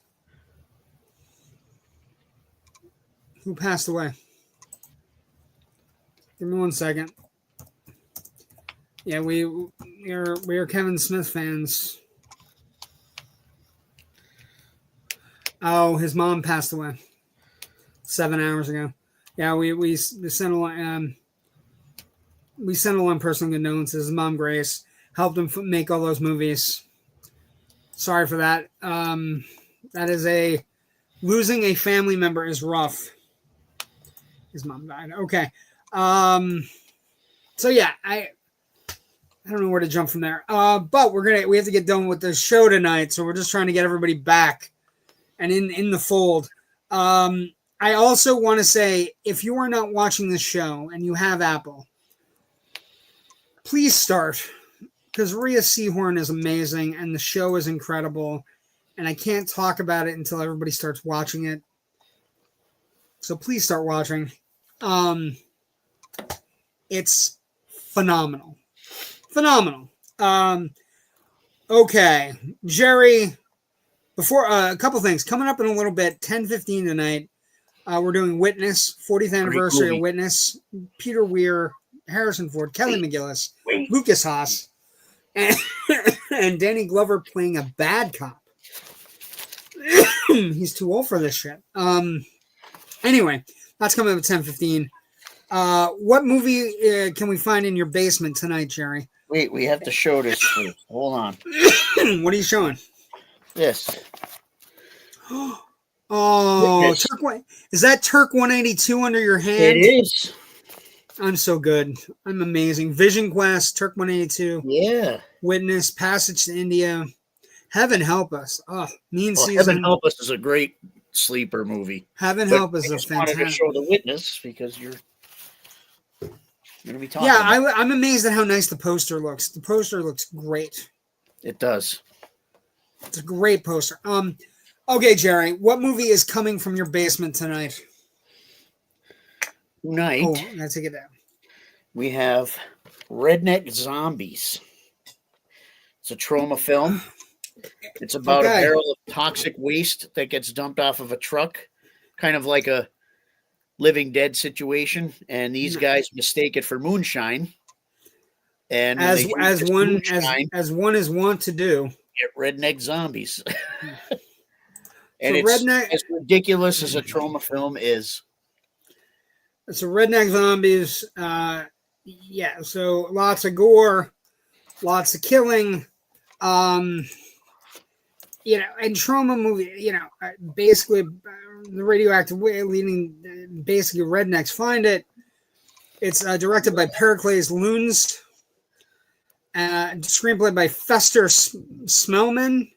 Who passed away? Give me 1 second. Yeah, we are Kevin Smith fans. Oh, his mom passed away 7 hours ago. Yeah, we sent a personal condolences. His mom Grace helped him make all those movies. Sorry for that. That is losing a family member is rough. His mom died. Okay. So yeah, I don't know where to jump from there. But we have to get done with the show tonight, so we're just trying to get everybody back and in the fold. I also want to say, if you are not watching this show and you have Apple, please start, because Rhea Seehorn is amazing and the show is incredible, and I can't talk about it until everybody starts watching it. So please start watching. It's phenomenal. Okay, Jerry, before a couple things coming up in a little bit, 10:15 tonight. We're doing Witness, 40th anniversary of Witness. Peter Weir, Harrison Ford, Kelly McGillis, Lucas Haas, and Danny Glover playing a bad cop. He's too old for this shit. Anyway, that's coming up at 10:15. What movie can we find in your basement tonight, Jerry? Wait, we have to show this first. Hold on. What are you showing? This. Oh, is that Turk 182 under your hand? It is. I'm so good. I'm amazing. Vision Quest, Turk 182. Yeah. Witness, Passage to India. Heaven Help Us. Oh, Season. Heaven Help Us is a great sleeper movie. Heaven Help Us is a fantastic. I wanted to show The Witness because you're going to be talking. Yeah, I'm amazed at how nice the poster looks. The poster looks great. It does. It's a great poster. Okay, Jerry, what movie is coming from your basement tonight? Tonight, I gotta take it down. We have Redneck Zombies. It's a trauma film. It's about a barrel of toxic waste that gets dumped off of a truck, kind of like a Living Dead situation, and these guys mistake it for moonshine. And as one is wont to do, get redneck zombies. And so it's as ridiculous as a trauma film is. So Redneck Zombies, yeah. So lots of gore, lots of killing, and trauma movie. Basically, the radioactive way leading basically rednecks find it. It's directed by Pericles Luns, screenplay by Fester Smellman.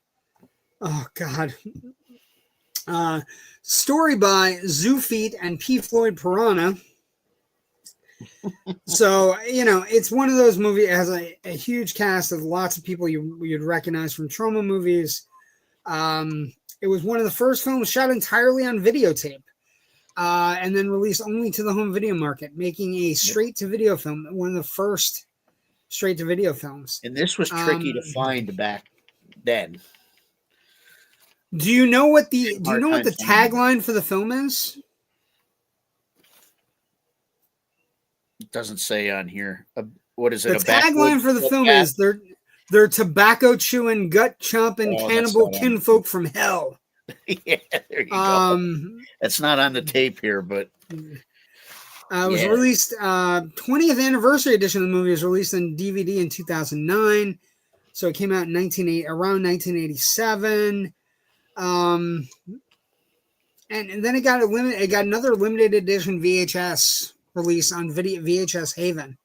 Oh God. Story by Zoofeet and P. Floyd Piranha. So, it's one of those movies that has a huge cast of lots of people you'd recognize from trauma movies. It was one of the first films shot entirely on videotape and then released only to the home video market, making a straight-to-video film, one of the first straight-to-video films. And this was tricky to find back then. Do you know what the tagline for the film is? It doesn't say on here. What is it? The tagline for the film is they're tobacco chewing, gut chomping, cannibal kinfolk from hell. Yeah, there you go. That's not on the tape here, but it was released 20th anniversary edition of the movie was released on DVD in 2009. So it came out in around 1987. And then it got another limited edition VHS release on VHS Haven.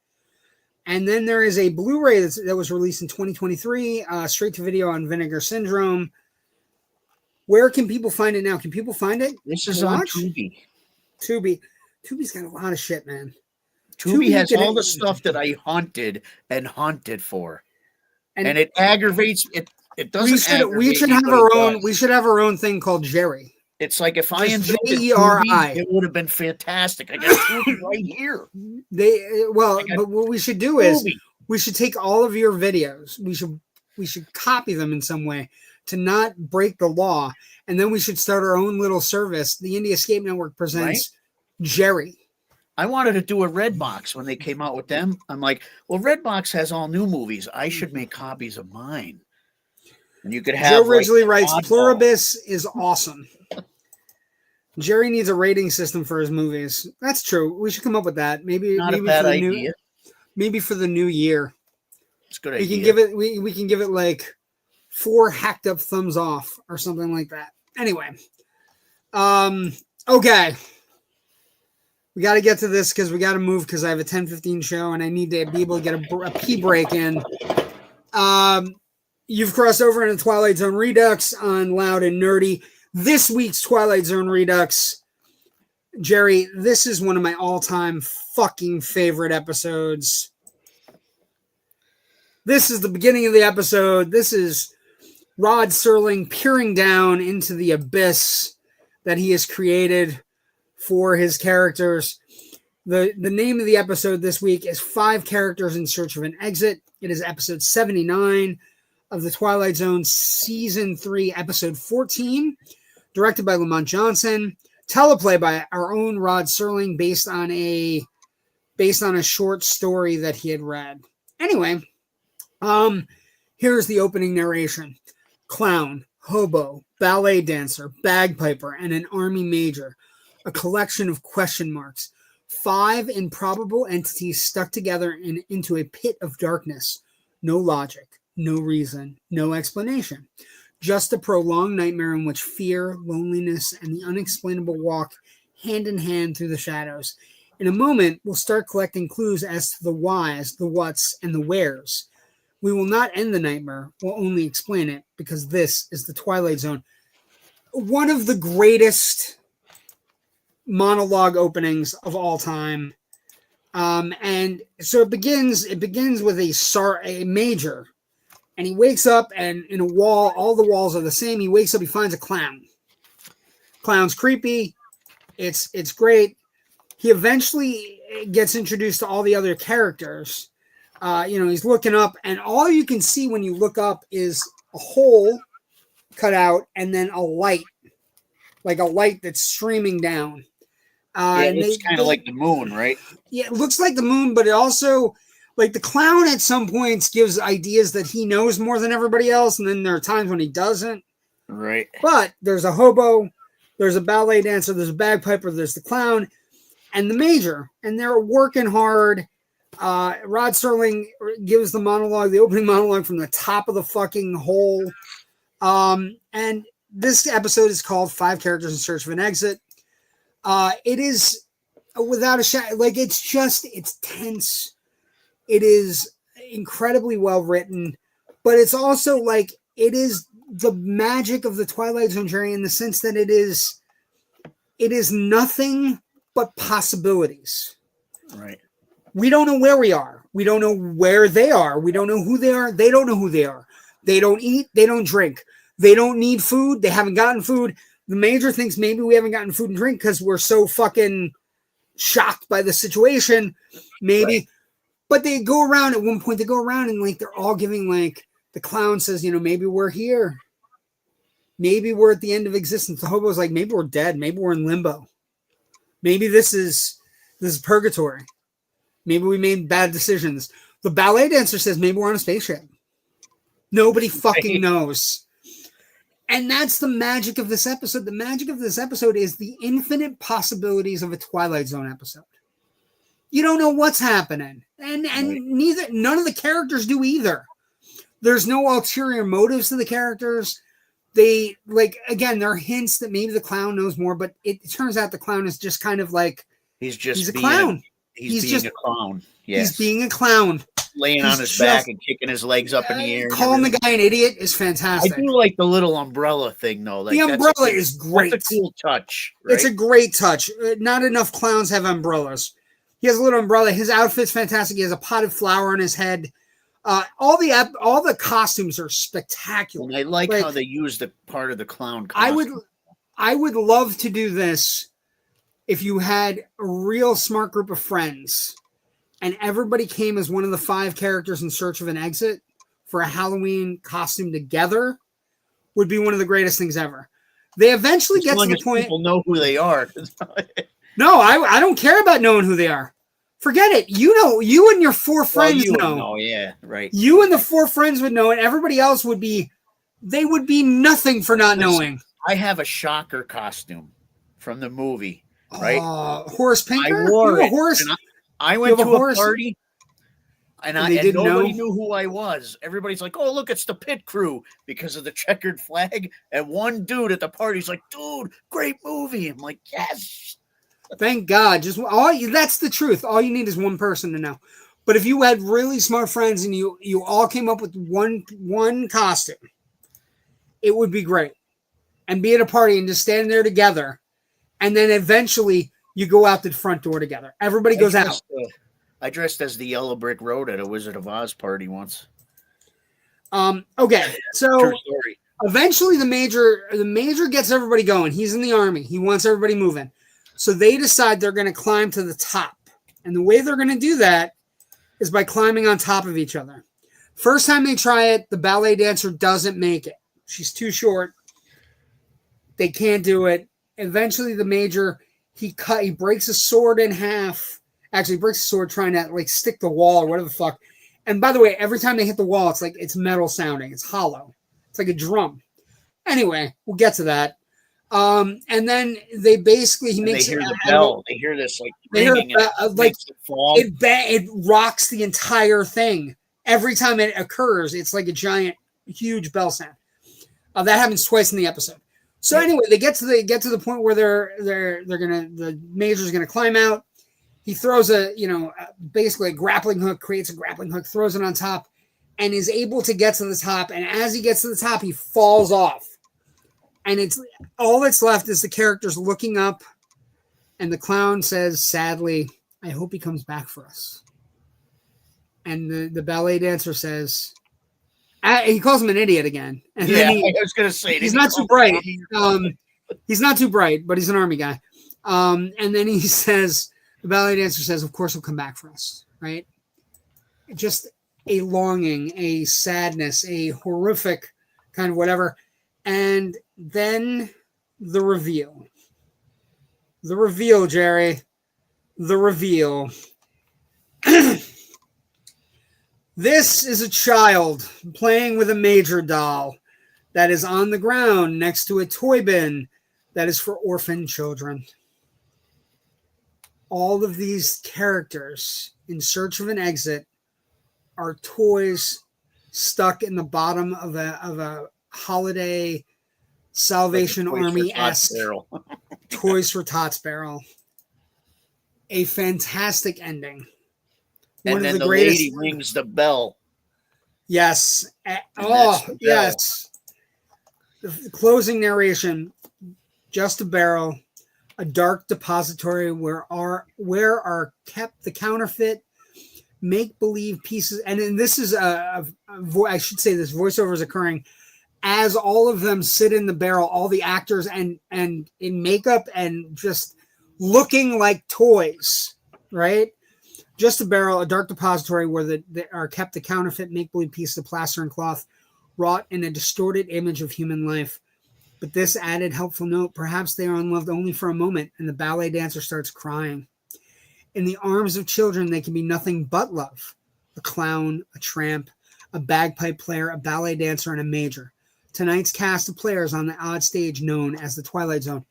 And then there is a Blu-ray that was released in 2023, straight to video on Vinegar Syndrome. Where can people find it now? Can people find it? This is on Tubi. Tubi's got a lot of shit, man. Tubi has all the stuff that I hunted for. And it aggravates it. It doesn't. We should have our own. We should have our own thing called Jerry. It's like if I enjoyed Tubi, it would have been fantastic. I got Tubi right here. But what we should do is we should take all of your videos. We should copy them in some way to not break the law, and then we should start our own little service. The Indie Escape Network presents Jerry. I wanted to do a Redbox when they came out with them. I'm like, well, Redbox has all new movies. I should make copies of mine. And you could have Joe Ridgley writes, Pluribus is awesome. Jerry needs a rating system for his movies. That's true. We should come up with that. Maybe a bad idea. Maybe for the new year. It's a good idea. We can give it like 4 hacked up thumbs off or something like that. Anyway. Okay. We got to get to this because we got to move because I have a 10:15 show and I need to be able to get a pee break in. You've crossed over into Twilight Zone Redux on Loud and Nerdy. This week's Twilight Zone Redux, Jerry, this is one of my all-time fucking favorite episodes. This is the beginning of the episode. This is Rod Serling peering down into the abyss that he has created for his characters. The name of the episode this week is 5 Characters in Search of an Exit. It is episode 79 of the Twilight Zone Season 3, episode 14, directed by Lamont Johnson, teleplay by our own Rod Serling based on a short story that he had read. Anyway, here's the opening narration. Clown, hobo, ballet dancer, bagpiper, and an army major. A collection of question marks. 5 improbable entities stuck together into a pit of darkness. No logic, no reason, no explanation. Just a prolonged nightmare in which fear, loneliness, and the unexplainable walk hand in hand through the shadows. In a moment, we'll start collecting clues as to the whys, the whats, and the wheres. We will not end the nightmare, we'll only explain it, because this is the Twilight Zone. One of the greatest monologue openings of all time. And so it begins with a major. And he wakes up, and in a wall, all the walls are the same. He wakes up, he finds a clown. Clown's creepy. It's great. He eventually gets introduced to all the other characters. He's looking up, and all you can see when you look up is a hole cut out, and then a light, like a light that's streaming down. It's kind of like the moon, right? Yeah, it looks like the moon, but it also... Like the clown at some points gives ideas that he knows more than everybody else, and then there are times when he doesn't. Right. But there's a hobo, there's a ballet dancer, there's a bagpiper, there's the clown, and the major. And they're working hard. Rod Serling gives the opening monologue from the top of the fucking hole. And this episode is called 5 Characters in Search of an Exit. It is without a shadow, like it's tense. It is incredibly well written, but it's also like it is the magic of the Twilight Zone journey in the sense that it is nothing but possibilities. Right. We don't know where we are. We don't know where they are. We don't know who they are. They don't know who they are. They don't eat. They don't drink. They don't need food. They haven't gotten food. The major thinks maybe we haven't gotten food and drink because we're so fucking shocked by the situation. Maybe. Right. But they go around at one point, and like they're all giving, like the clown says, maybe we're here. Maybe we're at the end of existence. The hobo's like, maybe we're dead. Maybe we're in limbo. Maybe this is purgatory. Maybe we made bad decisions. The ballet dancer says maybe we're on a spaceship. Nobody fucking knows. And that's the magic of this episode. The magic of this episode is the infinite possibilities of a Twilight Zone episode. You don't know what's happening. And none of the characters do either. There's no ulterior motives to the characters. They, like, again, there are hints that maybe the clown knows more, but it turns out the clown is just kind of like, he's a clown. He's being a clown. Yes. He's being a clown. Laying on his back and kicking his legs up in the air. Calling the guy an idiot is fantastic. I do like the little umbrella thing, though. Like, the umbrella is great. That's a cool touch. Right? It's a great touch. Not enough clowns have umbrellas. He has a little umbrella. His outfit's fantastic. He has a potted flower on his head. All the costumes are spectacular. And I like how they use the part of the clown costume. I would love to do this if you had a real smart group of friends and everybody came as one of the 5 characters in search of an exit for a Halloween costume together. Would be one of the greatest things ever. They eventually get to the point people know who they are. No, I don't care about knowing who they are. Forget it. You and your 4 friends know. Oh, yeah, right. You and the 4 friends would know, and everybody else would be nothing for not knowing. I have a shocker costume from the movie, right? Horace Pinker? I wore it. Horace? I went to a party, and nobody knew who I was. Everybody's like, oh, look, it's the pit crew because of the checkered flag. And one dude at the party's like, dude, great movie. I'm like, yes. Thank God. That's the truth. All you need is one person to know. But if you had really smart friends and you all came up with one costume, it would be great. And be at a party and just stand there together. And then eventually you go out the front door together. Everybody goes out. I dressed as the Yellow Brick Road at a Wizard of Oz party once. Okay. So eventually the major gets everybody going. He's in the army. He wants everybody moving. So they decide they're going to climb to the top. And the way they're going to do that is by climbing on top of each other. First time they try it, the ballet dancer doesn't make it. She's too short. They can't do it. Eventually the major, he breaks a sword in half. Actually, breaks a sword trying to like stick the wall or whatever the fuck. And by the way, every time they hit the wall, it's metal sounding. It's hollow. It's like a drum. Anyway, we'll get to that. And then they basically they hear the bell. They hear this like ringing. It rocks the entire thing every time it occurs. It's like a giant, huge bell sound. That happens twice in the episode. So anyway, they get to the point where the major's gonna climb out. He throws basically a grappling hook, creates a grappling hook, throws it on top, and is able to get to the top. And as he gets to the top, he falls off. And it's all that's left is the characters looking up, and the clown says, sadly, I hope he comes back for us. And the ballet dancer says, he calls him an idiot again. And I was going to say, he's not too bright. He's not too bright, but he's an army guy. And then he says, the ballet dancer says, of course he'll come back for us, right? Just a longing, a sadness, a horrific kind of whatever. And then the reveal. The reveal, Jerry. The reveal. This is a child playing with a major doll that is on the ground next to a toy bin that is for orphan children. All of these characters in search of an exit are toys stuck in the bottom of a holiday Salvation Army-esque Toys for Tots barrel. A fantastic ending. One and then the lady rings the bell. Yes. Yes. The closing narration, just a barrel, a dark depository where are kept the counterfeit make-believe pieces. And then this is I should say this voiceover is occurring as all of them sit in the barrel, all the actors and in makeup and just looking like toys, right? Just a barrel, a dark depository where there are kept the counterfeit make-believe pieces of plaster and cloth wrought in a distorted image of human life. But this added helpful note, perhaps they are unloved only for a moment, and the ballet dancer starts crying. In the arms of children, they can be nothing but love. A clown, a tramp, a bagpipe player, a ballet dancer, and a major. Tonight's cast of players on the odd stage known as the Twilight Zone.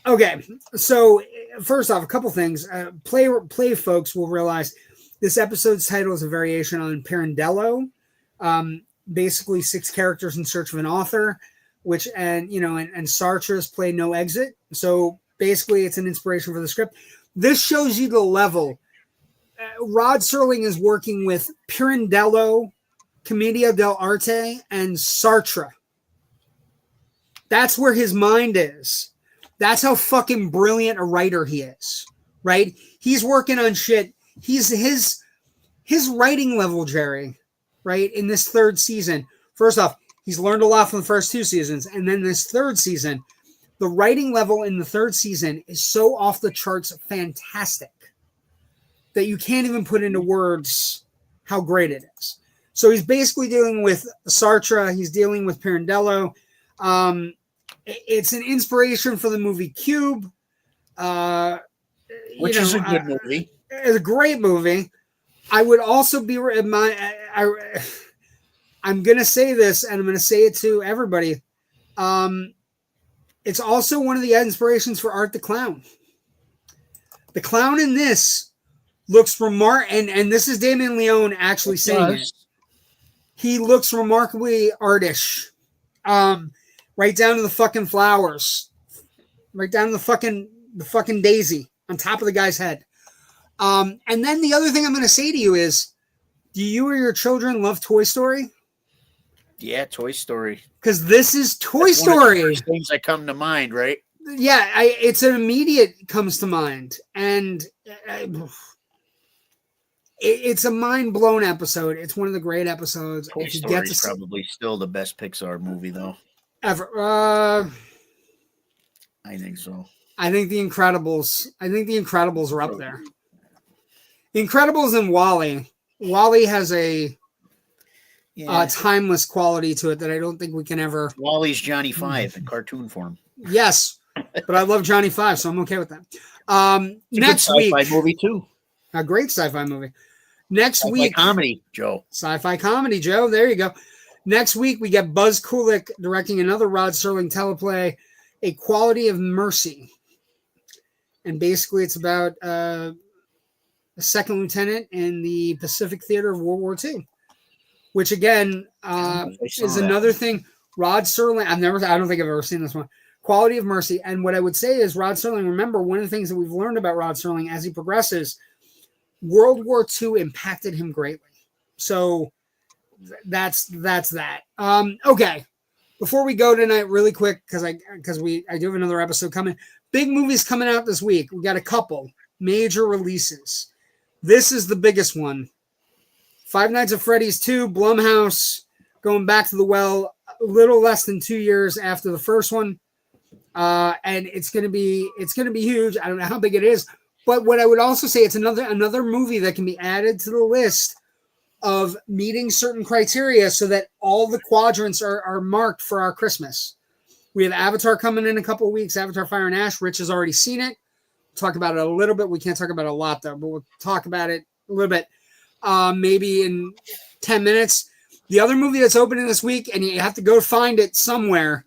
Okay, so first off, a couple things. Play folks will realize this episode's title is a variation on Pirandello. Basically 6 characters in search of an author, and Sartre's Play No Exit. So basically it's an inspiration for the script. This shows you the level. Rod Serling is working with Pirandello, Commedia dell'arte, and Sartre. That's where his mind is. That's how fucking brilliant a writer he is, right? He's working on shit. He's his writing level, Jerry, right? In this 3rd season. First off, he's learned a lot from the first 2 seasons. And then this 3rd season, the writing level in the 3rd season is so off the charts fantastic that you can't even put into words how great it is. So he's basically dealing with Sartre. He's dealing with Pirandello. It's an inspiration for the movie Cube. Which is a good movie. It's a great movie. I would also be I'm going to say this, and I'm going to say it to everybody. It's also one of the inspirations for Art the Clown. The clown in this looks remarkable, and this is Damien Leone actually saying it. He looks remarkably artish. Right down to the fucking flowers. Right down to the fucking daisy on top of the guy's head. And then the other thing I'm going to say to you is, do you or your children love Toy Story? Yeah, Toy Story. Because this is Toy That's Story. One of the first things that come to mind, right? Yeah, it's an immediate comes to mind. And it's a mind-blown episode. It's one of the great episodes. Toy Story is probably still the best Pixar movie, though. Ever. I think so. I think the Incredibles are up there. The Incredibles and Wall-E. Wall-E has a timeless quality to it that I don't think we can ever. Wall-E's Johnny Five in cartoon form. Yes, but I love Johnny Five, so I'm okay with that. Next week, sci-fi movie too. A great sci-fi movie. Next week, comedy, Joe. Sci-fi comedy, Joe. There you go. Next week, we get Buzz Kulik directing another Rod Serling teleplay, A Quality of Mercy. And basically, it's about a second lieutenant in the Pacific Theater of World War II, which again is another thing. Rod Serling, I don't think I've ever seen this one. Quality of Mercy. And what I would say is Rod Serling, remember, one of the things that we've learned about Rod Serling as he progresses, World War II impacted him greatly. So that's that. Okay. Before we go tonight, really quick, because I do have another episode coming. Big movies coming out this week. We got a couple major releases. This is the biggest one. Five Nights at Freddy's 2, Blumhouse, going back to the well a little less than 2 years after the first one. And it's gonna be huge. I don't know how big it is, but what I would also say, it's another movie that can be added to the list of meeting certain criteria so that all the quadrants are marked for our Christmas. We have Avatar coming in a couple of weeks, Avatar Fire and Ash. Rich has already seen it. We'll talk about it a little bit. We can't talk about it a lot though, but we'll talk about it a little bit, maybe in 10 minutes. The other movie that's opening this week, and you have to go find it somewhere,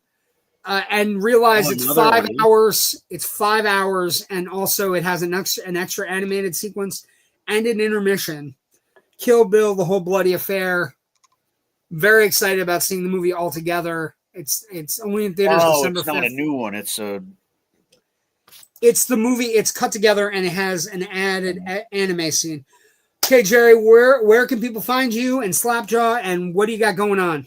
and realize it's 5 hours. It's 5 hours, and also it has an extra animated sequence and an intermission. Kill Bill, The Whole Bloody Affair. Very excited about seeing the movie all together. It's only in theaters December 5th. It's not a new one. It's the movie. It's cut together, and it has an added anime scene. Okay, Jerry, where can people find you and Slapjaw, and what do you got going on?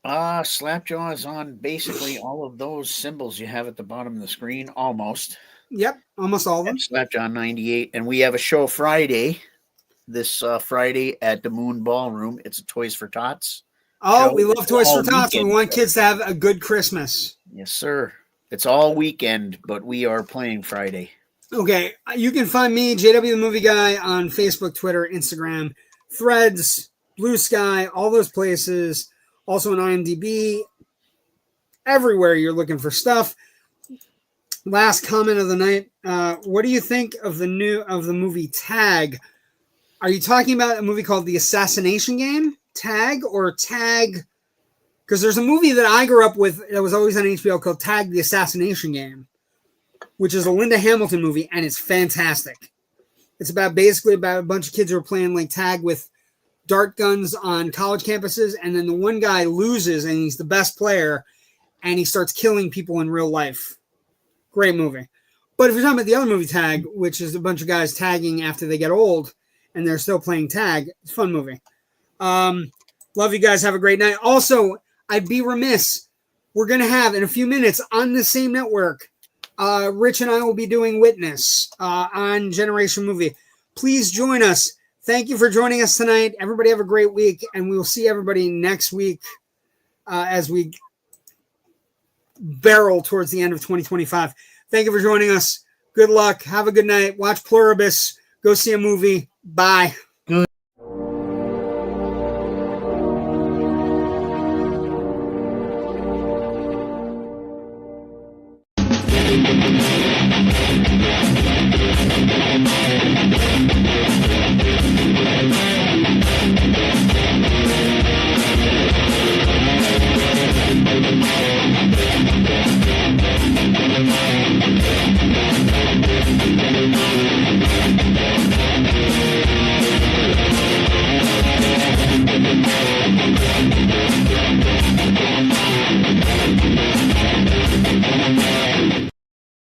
Slapjaw is on basically all of those symbols you have at the bottom of the screen, almost. Yep, almost all of them. Slapjaw 98, and we have a show Friday. This Friday at the Moon Ballroom. It's a Toys for Tots. Oh, we love Toys for Tots. We want kids to have a good Christmas. Yes, sir. It's all weekend, but we are playing Friday. Okay, you can find me, JW the Movie Guy, on Facebook, Twitter, Instagram, Threads, Blue Sky, all those places. Also on IMDb. everywhere you're looking for stuff. Last comment of the night. What do you think of the movie Tag? Are you talking about a movie called The Assassination Game? Tag or Tag? Because there's a movie that I grew up with that was always on HBO called Tag the Assassination Game, which is a Linda Hamilton movie, and it's fantastic. It's basically about a bunch of kids who are playing like tag with dart guns on college campuses, and then the one guy loses, and he's the best player, and he starts killing people in real life. Great movie. But if you're talking about the other movie, Tag, which is a bunch of guys tagging after they get old, and they're still playing tag, it's a fun movie. Love you guys. Have a great night. Also, I'd be remiss. We're going to have, in a few minutes, on the same network, Rich and I will be doing Witness on Generation Movie. Please join us. Thank you for joining us tonight. Everybody have a great week, and we will see everybody next week as we barrel towards the end of 2025. Thank you for joining us. Good luck. Have a good night. Watch Pluribus. Go see a movie. Bye. Good.